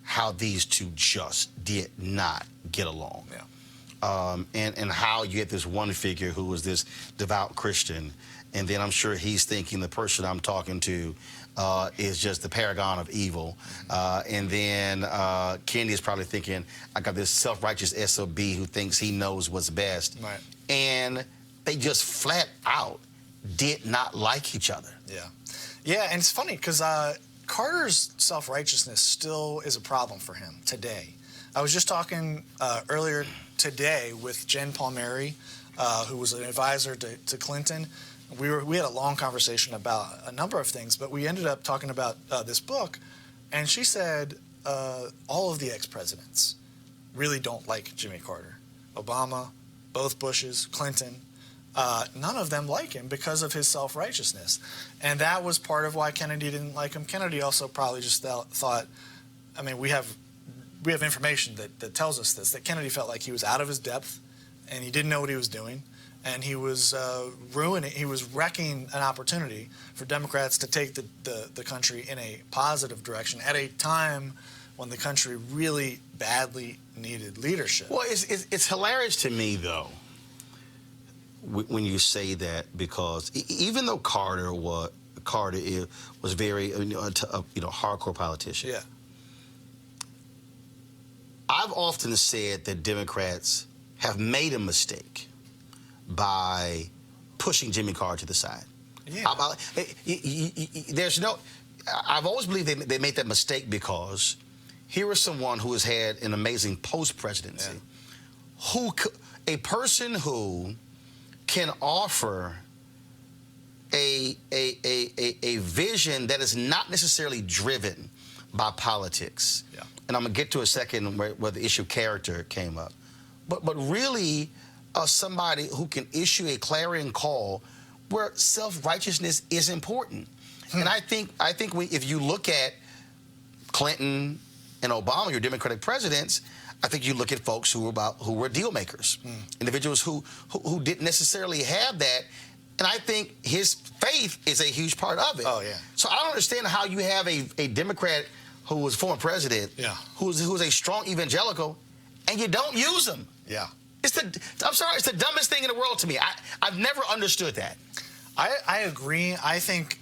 how these two just did not get along. Yeah. And how you get this one figure who was this devout Christian, and then I'm sure he's thinking the person I'm talking to is just the paragon of evil. And then Kennedy is probably thinking, I got this self-righteous SOB who thinks he knows what's best. Right. And they just flat out did not like each other. Yeah. Yeah, and it's funny because Carter's self-righteousness still is a problem for him today. I was just talking earlier today with Jen Palmieri, who was an advisor to Clinton. We had a long conversation about a number of things, but we ended up talking about this book, and she said all of the ex-presidents really don't like Jimmy Carter. Obama, both Bushes, Clinton, none of them like him because of his self-righteousness. And that was part of why Kennedy didn't like him. Kennedy also probably just thought, I mean, we have information that tells us this, that Kennedy felt like he was out of his depth and he didn't know what he was doing. And he was he was wrecking an opportunity for Democrats to take the country in a positive direction at a time when the country really badly needed leadership. Well, it's hilarious to me, though, when you say that, because even though Carter was very hardcore politician. Yeah. I've often said that Democrats have made a mistake by pushing Jimmy Carter to the side. Yeah. I've always believed they made that mistake because here is someone who has had an amazing post-presidency, a person who can offer a vision that is not necessarily driven by politics. Yeah. And I'm going to get to a second where the issue of character came up. But really somebody who can issue a clarion call where self-righteousness is important. And I think if you look at Clinton and Obama, your Democratic presidents, I think you look at folks who were deal makers, individuals who didn't necessarily have that. And I think his faith is a huge part of it. Oh, yeah. So I don't understand how you have a Democrat who was former president, who's a strong evangelical, and you don't use him. Yeah. I'm sorry, it's the dumbest thing in the world to me. I've never understood that. I agree. I think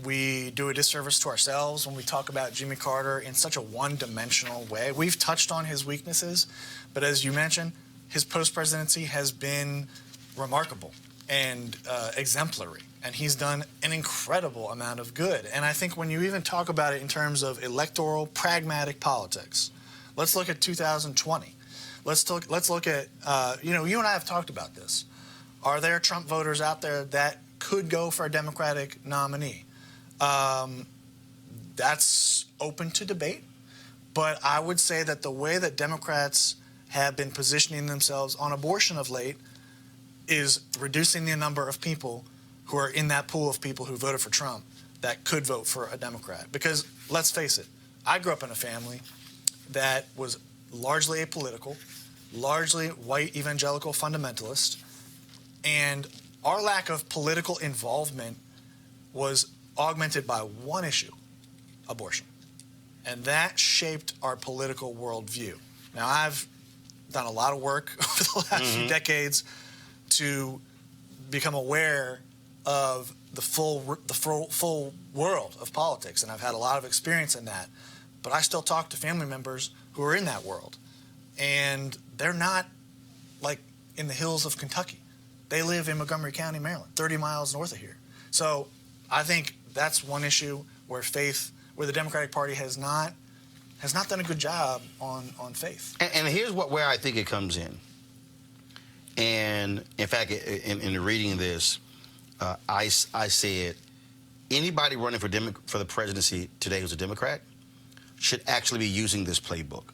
we do a disservice to ourselves when we talk about Jimmy Carter in such a one-dimensional way. We've touched on his weaknesses, but as you mentioned, his post-presidency has been remarkable. and exemplary. And he's done an incredible amount of good. And I think when you even talk about it in terms of electoral, pragmatic politics, let's look at 2020. Let's look at, you know, you and I have talked about this. Are there Trump voters out there that could go for a Democratic nominee? That's open to debate. But I would say that the way that Democrats have been positioning themselves on abortion of late is reducing the number of people who are in that pool of people who voted for Trump that could vote for a Democrat. Because let's face it, I grew up in a family that was largely apolitical, largely white evangelical fundamentalist, and our lack of political involvement was augmented by one issue: abortion. And that shaped our political worldview. Now, I've done a lot of work over the last few decades to become aware of the full world of politics, and I've had a lot of experience in that. But I still talk to family members who are in that world, and they're not like in the hills of Kentucky. They live in Montgomery County, Maryland, 30 miles north of here. So I think that's one issue where the Democratic Party has not done a good job on faith. And here's where I think it comes in. And in fact, in reading this, I said anybody running for the presidency today who's a Democrat should actually be using this playbook.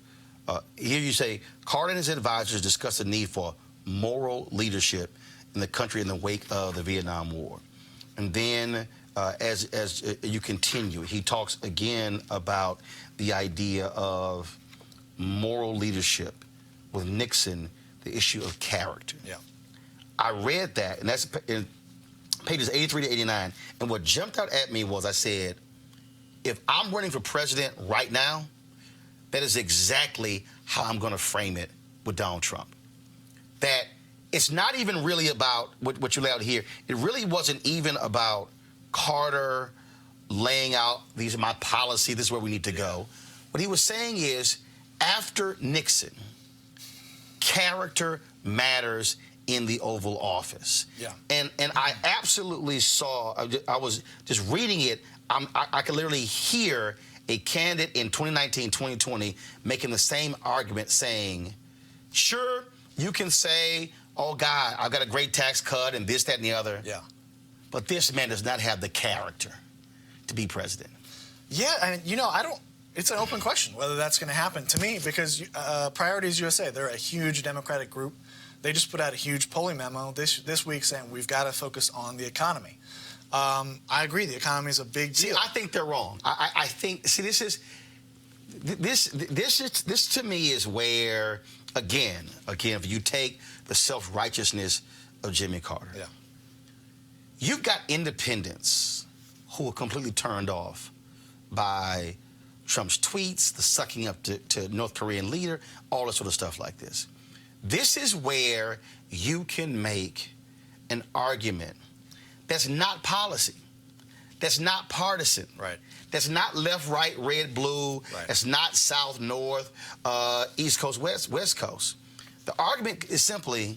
Here you say, Carter and his advisors discussed the need for moral leadership in the country in the wake of the Vietnam War. And then as you continue, he talks again about the idea of moral leadership with Nixon, the issue of character. Yeah. I read that, and that's in pages 83 to 89, and what jumped out at me was I said, if I'm running for president right now, that is exactly how I'm going to frame it with Donald Trump. That it's not even really about what you lay out here. It really wasn't even about Carter laying out, these are my policy, this is where we need to go. What he was saying is, after Nixon, character matters in the Oval Office. Yeah. And I absolutely saw, I was just reading it, I could literally hear a candidate in 2019, 2020 making the same argument saying, sure, you can say, oh, God, I've got a great tax cut and this, that, and the other. Yeah. But this man does not have the character to be president. Yeah, and you know, it's an open question whether that's going to happen to me, because Priorities USA, they're a huge Democratic group. They just put out a huge polling memo this week saying we've got to focus on the economy. I agree, the economy is a big deal. See, I think they're wrong. I think, see, this to me is where, again, if you take the self-righteousness of Jimmy Carter, yeah. You've got independents who are completely turned off by Trump's tweets, the sucking up to North Korean leader, all that sort of stuff like this. This is where you can make an argument that's not policy, that's not partisan, right? That's not left, right, red, blue, right. That's not south, north, east coast, west coast. The argument is simply,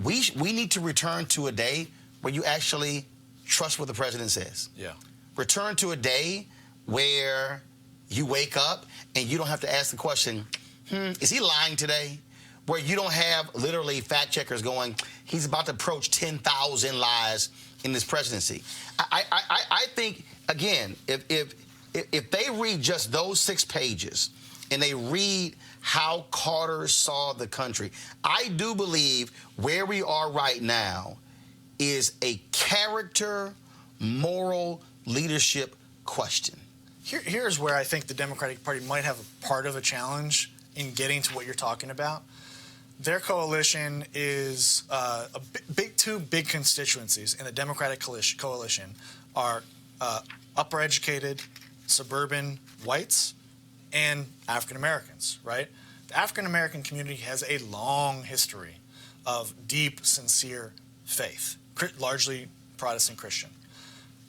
we need to return to a day where you actually trust what the president says. Yeah. Return to a day where you wake up and you don't have to ask the question, is he lying today? Where you don't have literally fact checkers going, he's about to approach 10,000 lies in this presidency. I think, again, if they read just those 6 pages and they read how Carter saw the country, I do believe where we are right now is a character, moral leadership question. Here's where I think the Democratic Party might have a part of a challenge in getting to what you're talking about. Their coalition is two big constituencies in the Democratic coalition are upper educated, suburban whites and African Americans, right? The African American community has a long history of deep, sincere faith, largely Protestant Christian.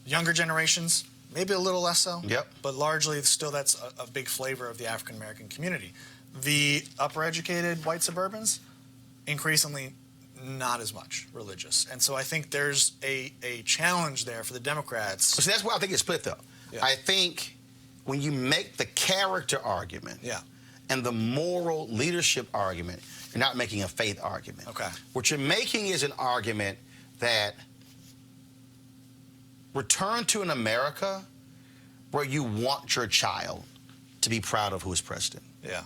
Younger generations, maybe a little less so, yep. But largely still that's a big flavor of the African American community. The upper educated white suburbans, increasingly not as much religious. And so I think there's a challenge there for the Democrats. So that's why I think it's split, though. Yeah. I think when you make the character argument and the moral leadership argument, you're not making a faith argument. Okay. What you're making is an argument that return to an America where you want your child to be proud of who is president. Yeah.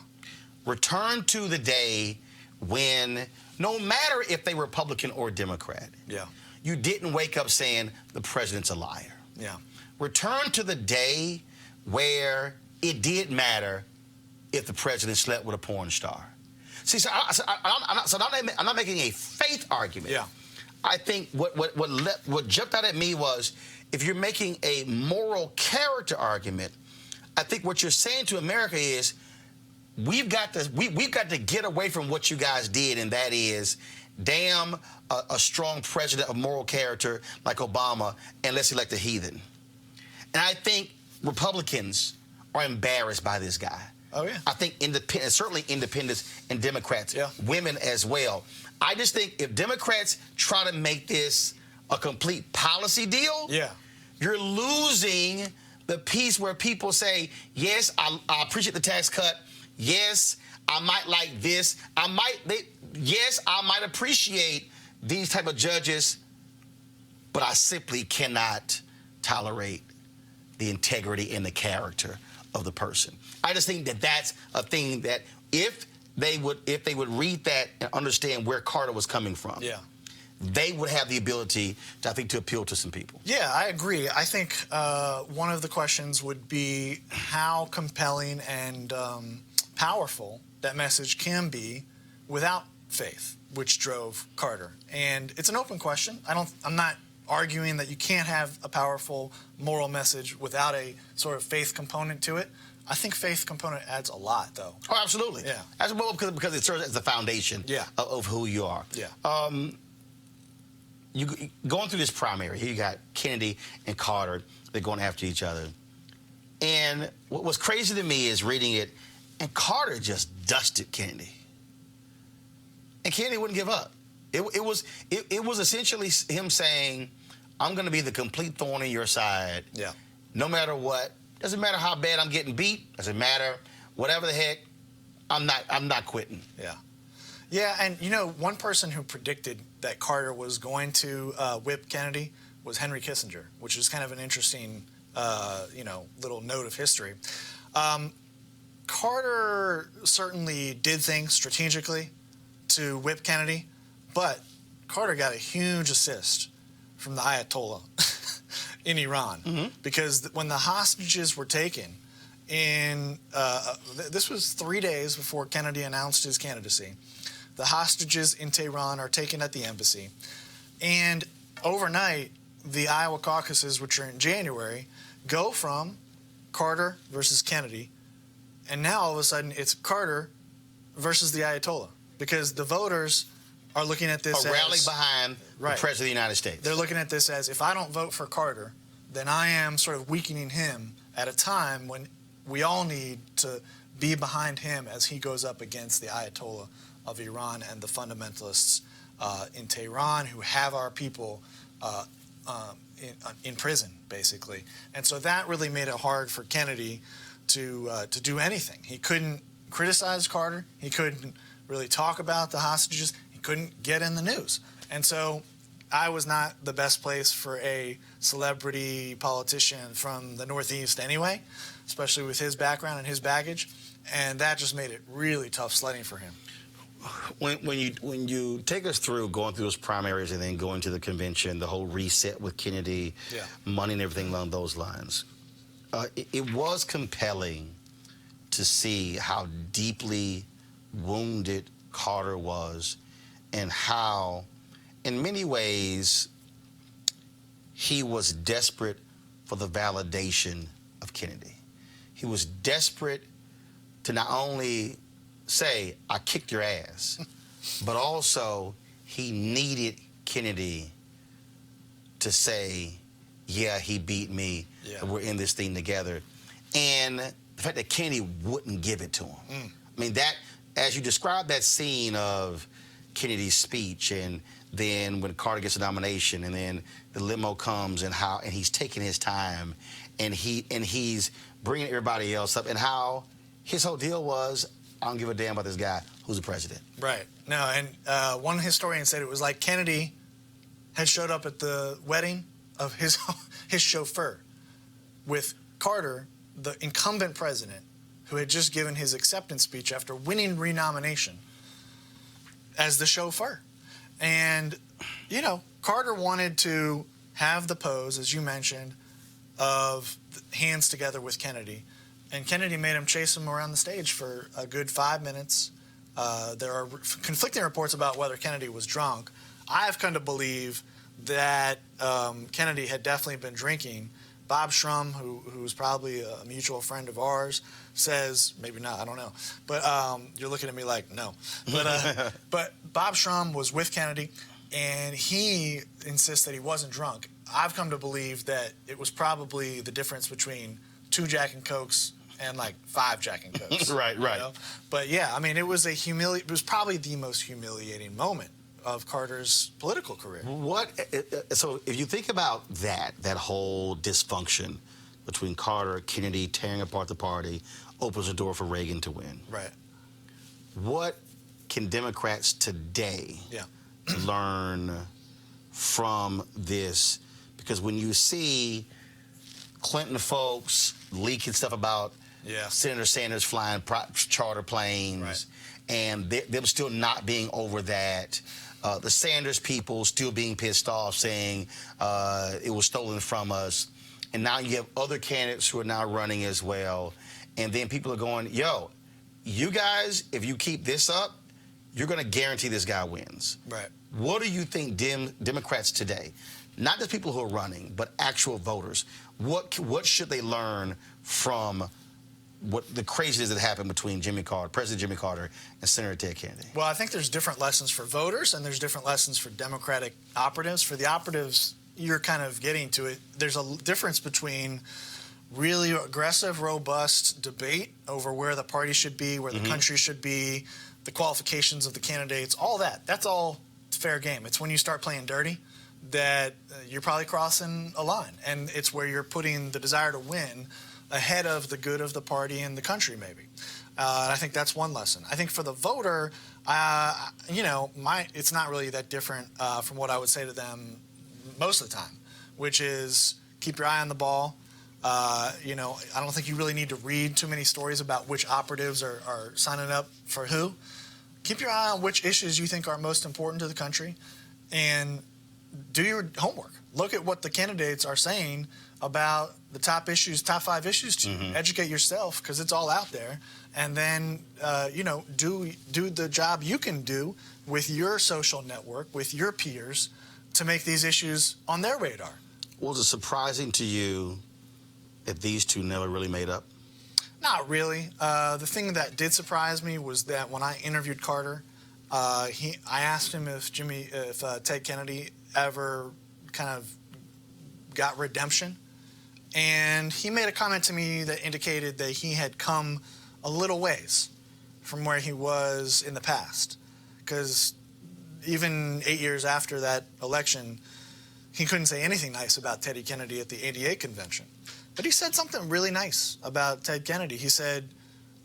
Return to the day when, no matter if they were Republican or Democrat, you didn't wake up saying the president's a liar. Yeah. Return to the day where it did matter if the president slept with a porn star. See, I'm not making a faith argument. Yeah. I think what jumped out at me was, if you're making a moral character argument, I think what you're saying to America is, we've got to get away from what you guys did, and that is, damn a strong president of moral character like Obama, and let's elect a heathen. And I think Republicans are embarrassed by this guy. Oh, yeah. I think certainly independents and Democrats, women as well. I just think if Democrats try to make this a complete policy deal, you're losing the piece where people say, yes, I appreciate the tax cut. Yes, I might like this. Yes, I might appreciate these type of judges, but I simply cannot tolerate the integrity and the character of the person. I just think that that's a thing that if they would read that and understand where Carter was coming from, they would have the ability to, I think, to appeal to some people. Yeah, I agree. I think one of the questions would be how compelling and powerful that message can be without faith, which drove Carter. And it's an open question. I'm not arguing that you can't have a powerful moral message without a sort of faith component to it. I think faith component adds a lot, though. Oh, absolutely. Yeah. As well, because it serves as the foundation of who you are. Yeah. You going through this primary, here you got Kennedy and Carter. They're going after each other. And what was crazy to me is reading it, and Carter just dusted Kennedy. And Kennedy wouldn't give up. It was essentially him saying, I'm going to be the complete thorn in your side. Yeah. No matter what. Doesn't matter how bad I'm getting beat. Doesn't matter. Whatever the heck, I'm not quitting. Yeah. Yeah, and you know, one person who predicted that Carter was going to whip Kennedy was Henry Kissinger, which is kind of an interesting, little note of history. Carter certainly did things strategically to whip Kennedy, but Carter got a huge assist from the Ayatollah in Iran, because when the hostages were taken this was 3 days before Kennedy announced his candidacy. The hostages in Tehran are taken at the embassy, and overnight, the Iowa caucuses, which are in January, go from Carter versus Kennedy, and now all of a sudden it's Carter versus the Ayatollah, because the voters are looking at this as rally behind the President of the United States. They're looking at this as, if I don't vote for Carter, then I am sort of weakening him at a time when we all need to be behind him as he goes up against the Ayatollah of Iran and the fundamentalists in Tehran who have our people in prison, basically. And so that really made it hard for Kennedy to do anything. He couldn't criticize Carter. He couldn't really talk about the hostages. He couldn't get in the news. And so I was not the best place for a celebrity politician from the Northeast anyway, especially with his background and his baggage. And that just made it really tough sledding for him. When you take us through going through those primaries and then going to the convention, the whole reset with Kennedy, money and everything along those lines, it was compelling to see how deeply wounded Carter was and how, in many ways, he was desperate for the validation of Kennedy. He was desperate to not only say, I kicked your ass, but also he needed Kennedy to say, yeah, he beat me, we're in this thing together. And the fact that Kennedy wouldn't give it to him. I mean, that, as you described that scene of Kennedy's speech, and then when Carter gets a nomination, and then the limo comes, and he's taking his time, and he's bringing everybody else up, and how his whole deal was, I don't give a damn about this guy who's the president. Right. No, and one historian said it was like Kennedy had showed up at the wedding of his chauffeur with Carter, the incumbent president, who had just given his acceptance speech after winning renomination, as the chauffeur. And, you know, Carter wanted to have the pose, as you mentioned, of hands together with Kennedy. And Kennedy made him chase him around the stage for a good 5 minutes. There are conflicting reports about whether Kennedy was drunk. I have come to believe that Kennedy had definitely been drinking. Bob Shrum, who's probably a mutual friend of ours, says, maybe not, I don't know. But you're looking at me like, no. But Bob Shrum was with Kennedy, and he insists that he wasn't drunk. I've come to believe that it was probably the difference between 2 Jack and Cokes and like 5 Jack and Cokes. Right. You know? But yeah, I mean, it was probably the most humiliating moment of Carter's political career. So if you think about that whole dysfunction between Carter, Kennedy, tearing apart the party, opens the door for Reagan to win. Right. What can Democrats today learn from this? Because when you see Clinton folks leaking stuff about Senator Sanders flying charter planes, and them still not being over that, the Sanders people still being pissed off, saying it was stolen from us, and now you have other candidates who are now running as well, and then people are going, yo, you guys, if you keep this up, you're going to guarantee this guy wins. Right. What do you think Democrats today, not just people who are running, but actual voters, what should they learn from what the craziness that happened between President Jimmy Carter, and Senator Ted Kennedy? Well, I think there's different lessons for voters, and there's different lessons for Democratic operatives. For the operatives, you're kind of getting to it. There's a difference between really aggressive, robust debate over where the party should be, where the country should be, the qualifications of the candidates, all that. That's all fair game. It's when you start playing dirty that you're probably crossing a line, and it's where you're putting the desire to win ahead of the good of the party and the country, maybe. I think that's one lesson. I think for the voter, it's not really that different from what I would say to them most of the time, which is keep your eye on the ball. I don't think you really need to read too many stories about which operatives are signing up for who. Keep your eye on which issues you think are most important to the country, and do your homework. Look at what the candidates are saying about the top 5 issues to you. Educate yourself, because it's all out there. And then, do the job you can do with your social network, with your peers, to make these issues on their radar. Was it surprising to you that these two never really made up? Not really. The thing that did surprise me was that when I interviewed Carter, I asked him if Ted Kennedy ever kind of got redemption. And he made a comment to me that indicated that he had come a little ways from where he was in the past. Because even 8 years after that election, he couldn't say anything nice about Teddy Kennedy at the '88 convention. But he said something really nice about Ted Kennedy. He said,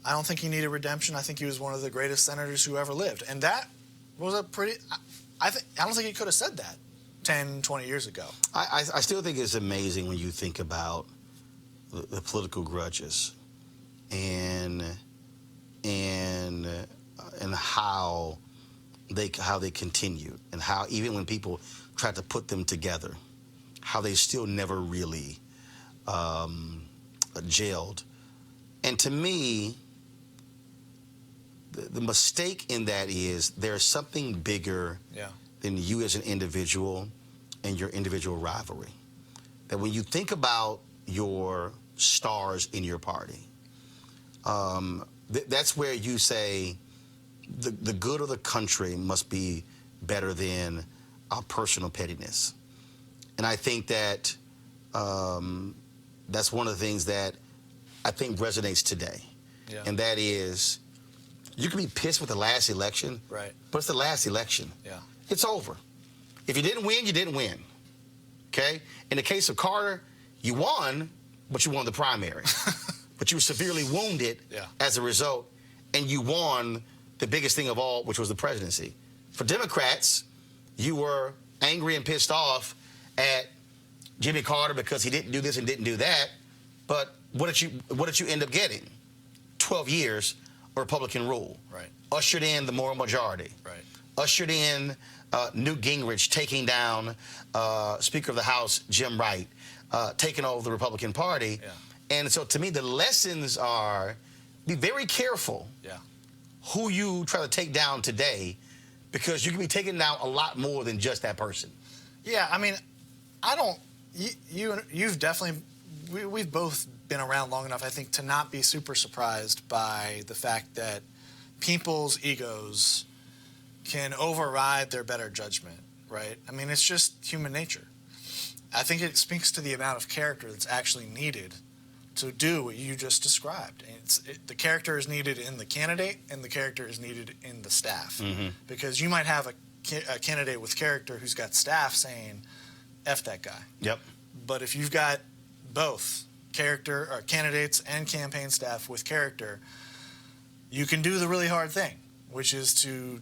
I don't think he needed redemption. I think he was one of the greatest senators who ever lived. And that was I don't think he could have said that 10, 20 years ago. I still think it's amazing when you think about the political grudges and how they continue, and how even when people try to put them together, how they still never really gelled. And to me, the mistake in that is there's something bigger than you as an individual and your individual rivalry. That when you think about your stars in your party, that's where you say the good of the country must be better than our personal pettiness. And I think that that's one of the things that I think resonates today. And that is, You can be pissed with the last election, right? But it's the last election. Yeah. It's over. If you didn't win, you didn't win. Okay? In the case of Carter, you won, but you won the primary. But you were severely wounded as a result, and you won the biggest thing of all, which was the presidency. For Democrats, you were angry and pissed off at Jimmy Carter because he didn't do this and didn't do that. But what did you end up getting? 12 years of Republican rule. Right. Ushered in the moral majority. Right. Ushered in Newt Gingrich taking down Speaker of the House Jim Wright, taking over the Republican Party. Yeah. And so to me, the lessons are be very careful who you try to take down today, because you can be taking down a lot more than just that person. Yeah, I mean, I don't. You've definitely. We've both been around long enough, I think, to not be super surprised by the fact that people's egos can override their better judgment, right? I mean, it's just human nature. I think it speaks to the amount of character that's actually needed to do what you just described. The character is needed in the candidate, and the character is needed in the staff. Mm-hmm. Because you might have a candidate with character who's got staff saying, F that guy. Yep. But if you've got both character or candidates and campaign staff with character, you can do the really hard thing, which is to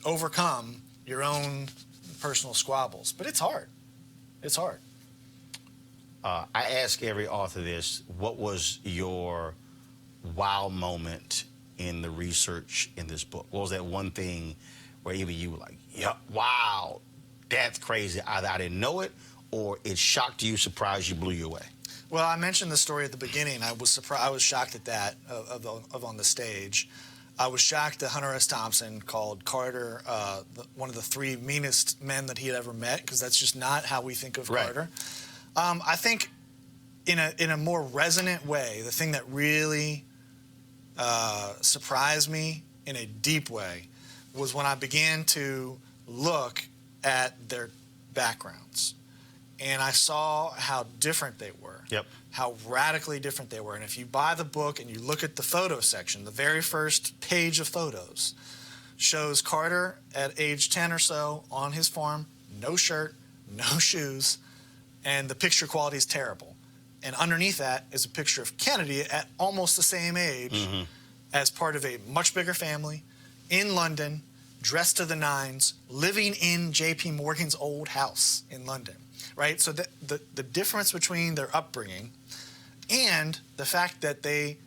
overcome your own personal squabbles. But it's hard. It's hard. I ask every author this: what was your wow moment in the research in this book? What was that one thing where even you were like, "Yep, wow, that's crazy"? Either I didn't know it, or it shocked you, surprised you, blew you away. Well, I mentioned the story at the beginning. I was surprised. I was shocked at that of on the stage. I was shocked that Hunter S. Thompson called Carter one of the three meanest men that he had ever met, because that's just not how we think of Carter. I think in a more resonant way, the thing that really surprised me in a deep way was when I began to look at their backgrounds. And I saw how different they were. Yep. How radically different they were. And if you buy the book and you look at the photo section, the very first page of photos shows Carter at age 10 or so on his farm, no shirt, no shoes, and the picture quality is terrible. And underneath that is a picture of Kennedy at almost the same age as part of a much bigger family in London, dressed to the nines, living in J.P. Morgan's old house in London. Right? So the difference between their upbringing and the fact that they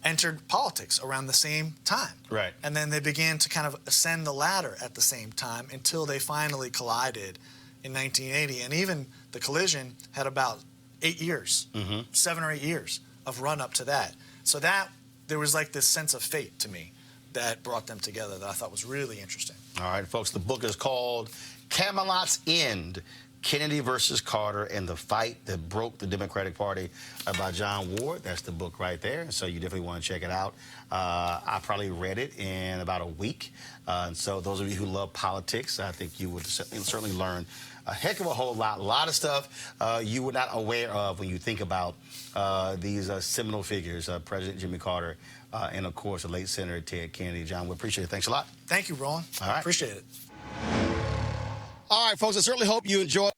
entered politics around the same time. Right. And then they began to kind of ascend the ladder at the same time until they finally collided in 1980. And even the collision had about 8 years, 7 or 8 years of run up to that. So that there was like this sense of fate to me that brought them together that I thought was really interesting. All right, folks, the book is called Camelot's End: Kennedy versus Carter and the Fight That Broke the Democratic Party by John Ward. That's the book right there. So you definitely want to check it out. I probably read it in about a week. And so those of you who love politics, I think you would certainly learn a heck of a whole lot. A lot of stuff you were not aware of when you think about these seminal figures, President Jimmy Carter and, of course, the late Senator Ted Kennedy. John, we appreciate it. Thanks a lot. Thank you, Roland. All right. Appreciate it. All right, folks, I certainly hope you enjoyed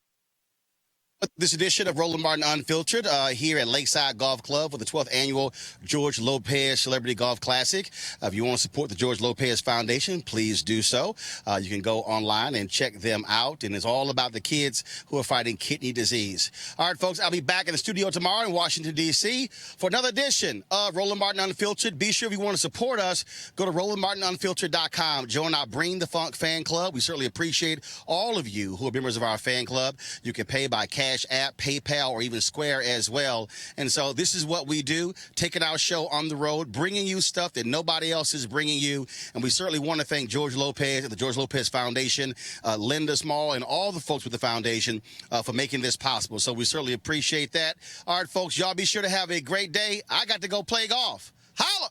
this edition of Roland Martin Unfiltered here at Lakeside Golf Club for the 12th annual George Lopez Celebrity Golf Classic. If you want to support the George Lopez Foundation, please do so. You can go online and check them out, and it's all about the kids who are fighting kidney disease. All right, folks, I'll be back in the studio tomorrow in Washington, D.C. for another edition of Roland Martin Unfiltered. Be sure if you want to support us, go to RolandMartinUnfiltered.com. Join our Bring the Funk fan club. We certainly appreciate all of you who are members of our fan club. You can pay by Cash App, PayPal, or even Square as well. And so this is what we do, taking our show on the road, bringing you stuff that nobody else is bringing you. And we certainly want to thank George Lopez and the George Lopez Foundation, Linda Small, and all the folks with the foundation for making this possible. So we certainly appreciate that. All right, folks, y'all be sure to have a great day. I got to go play golf. Holla!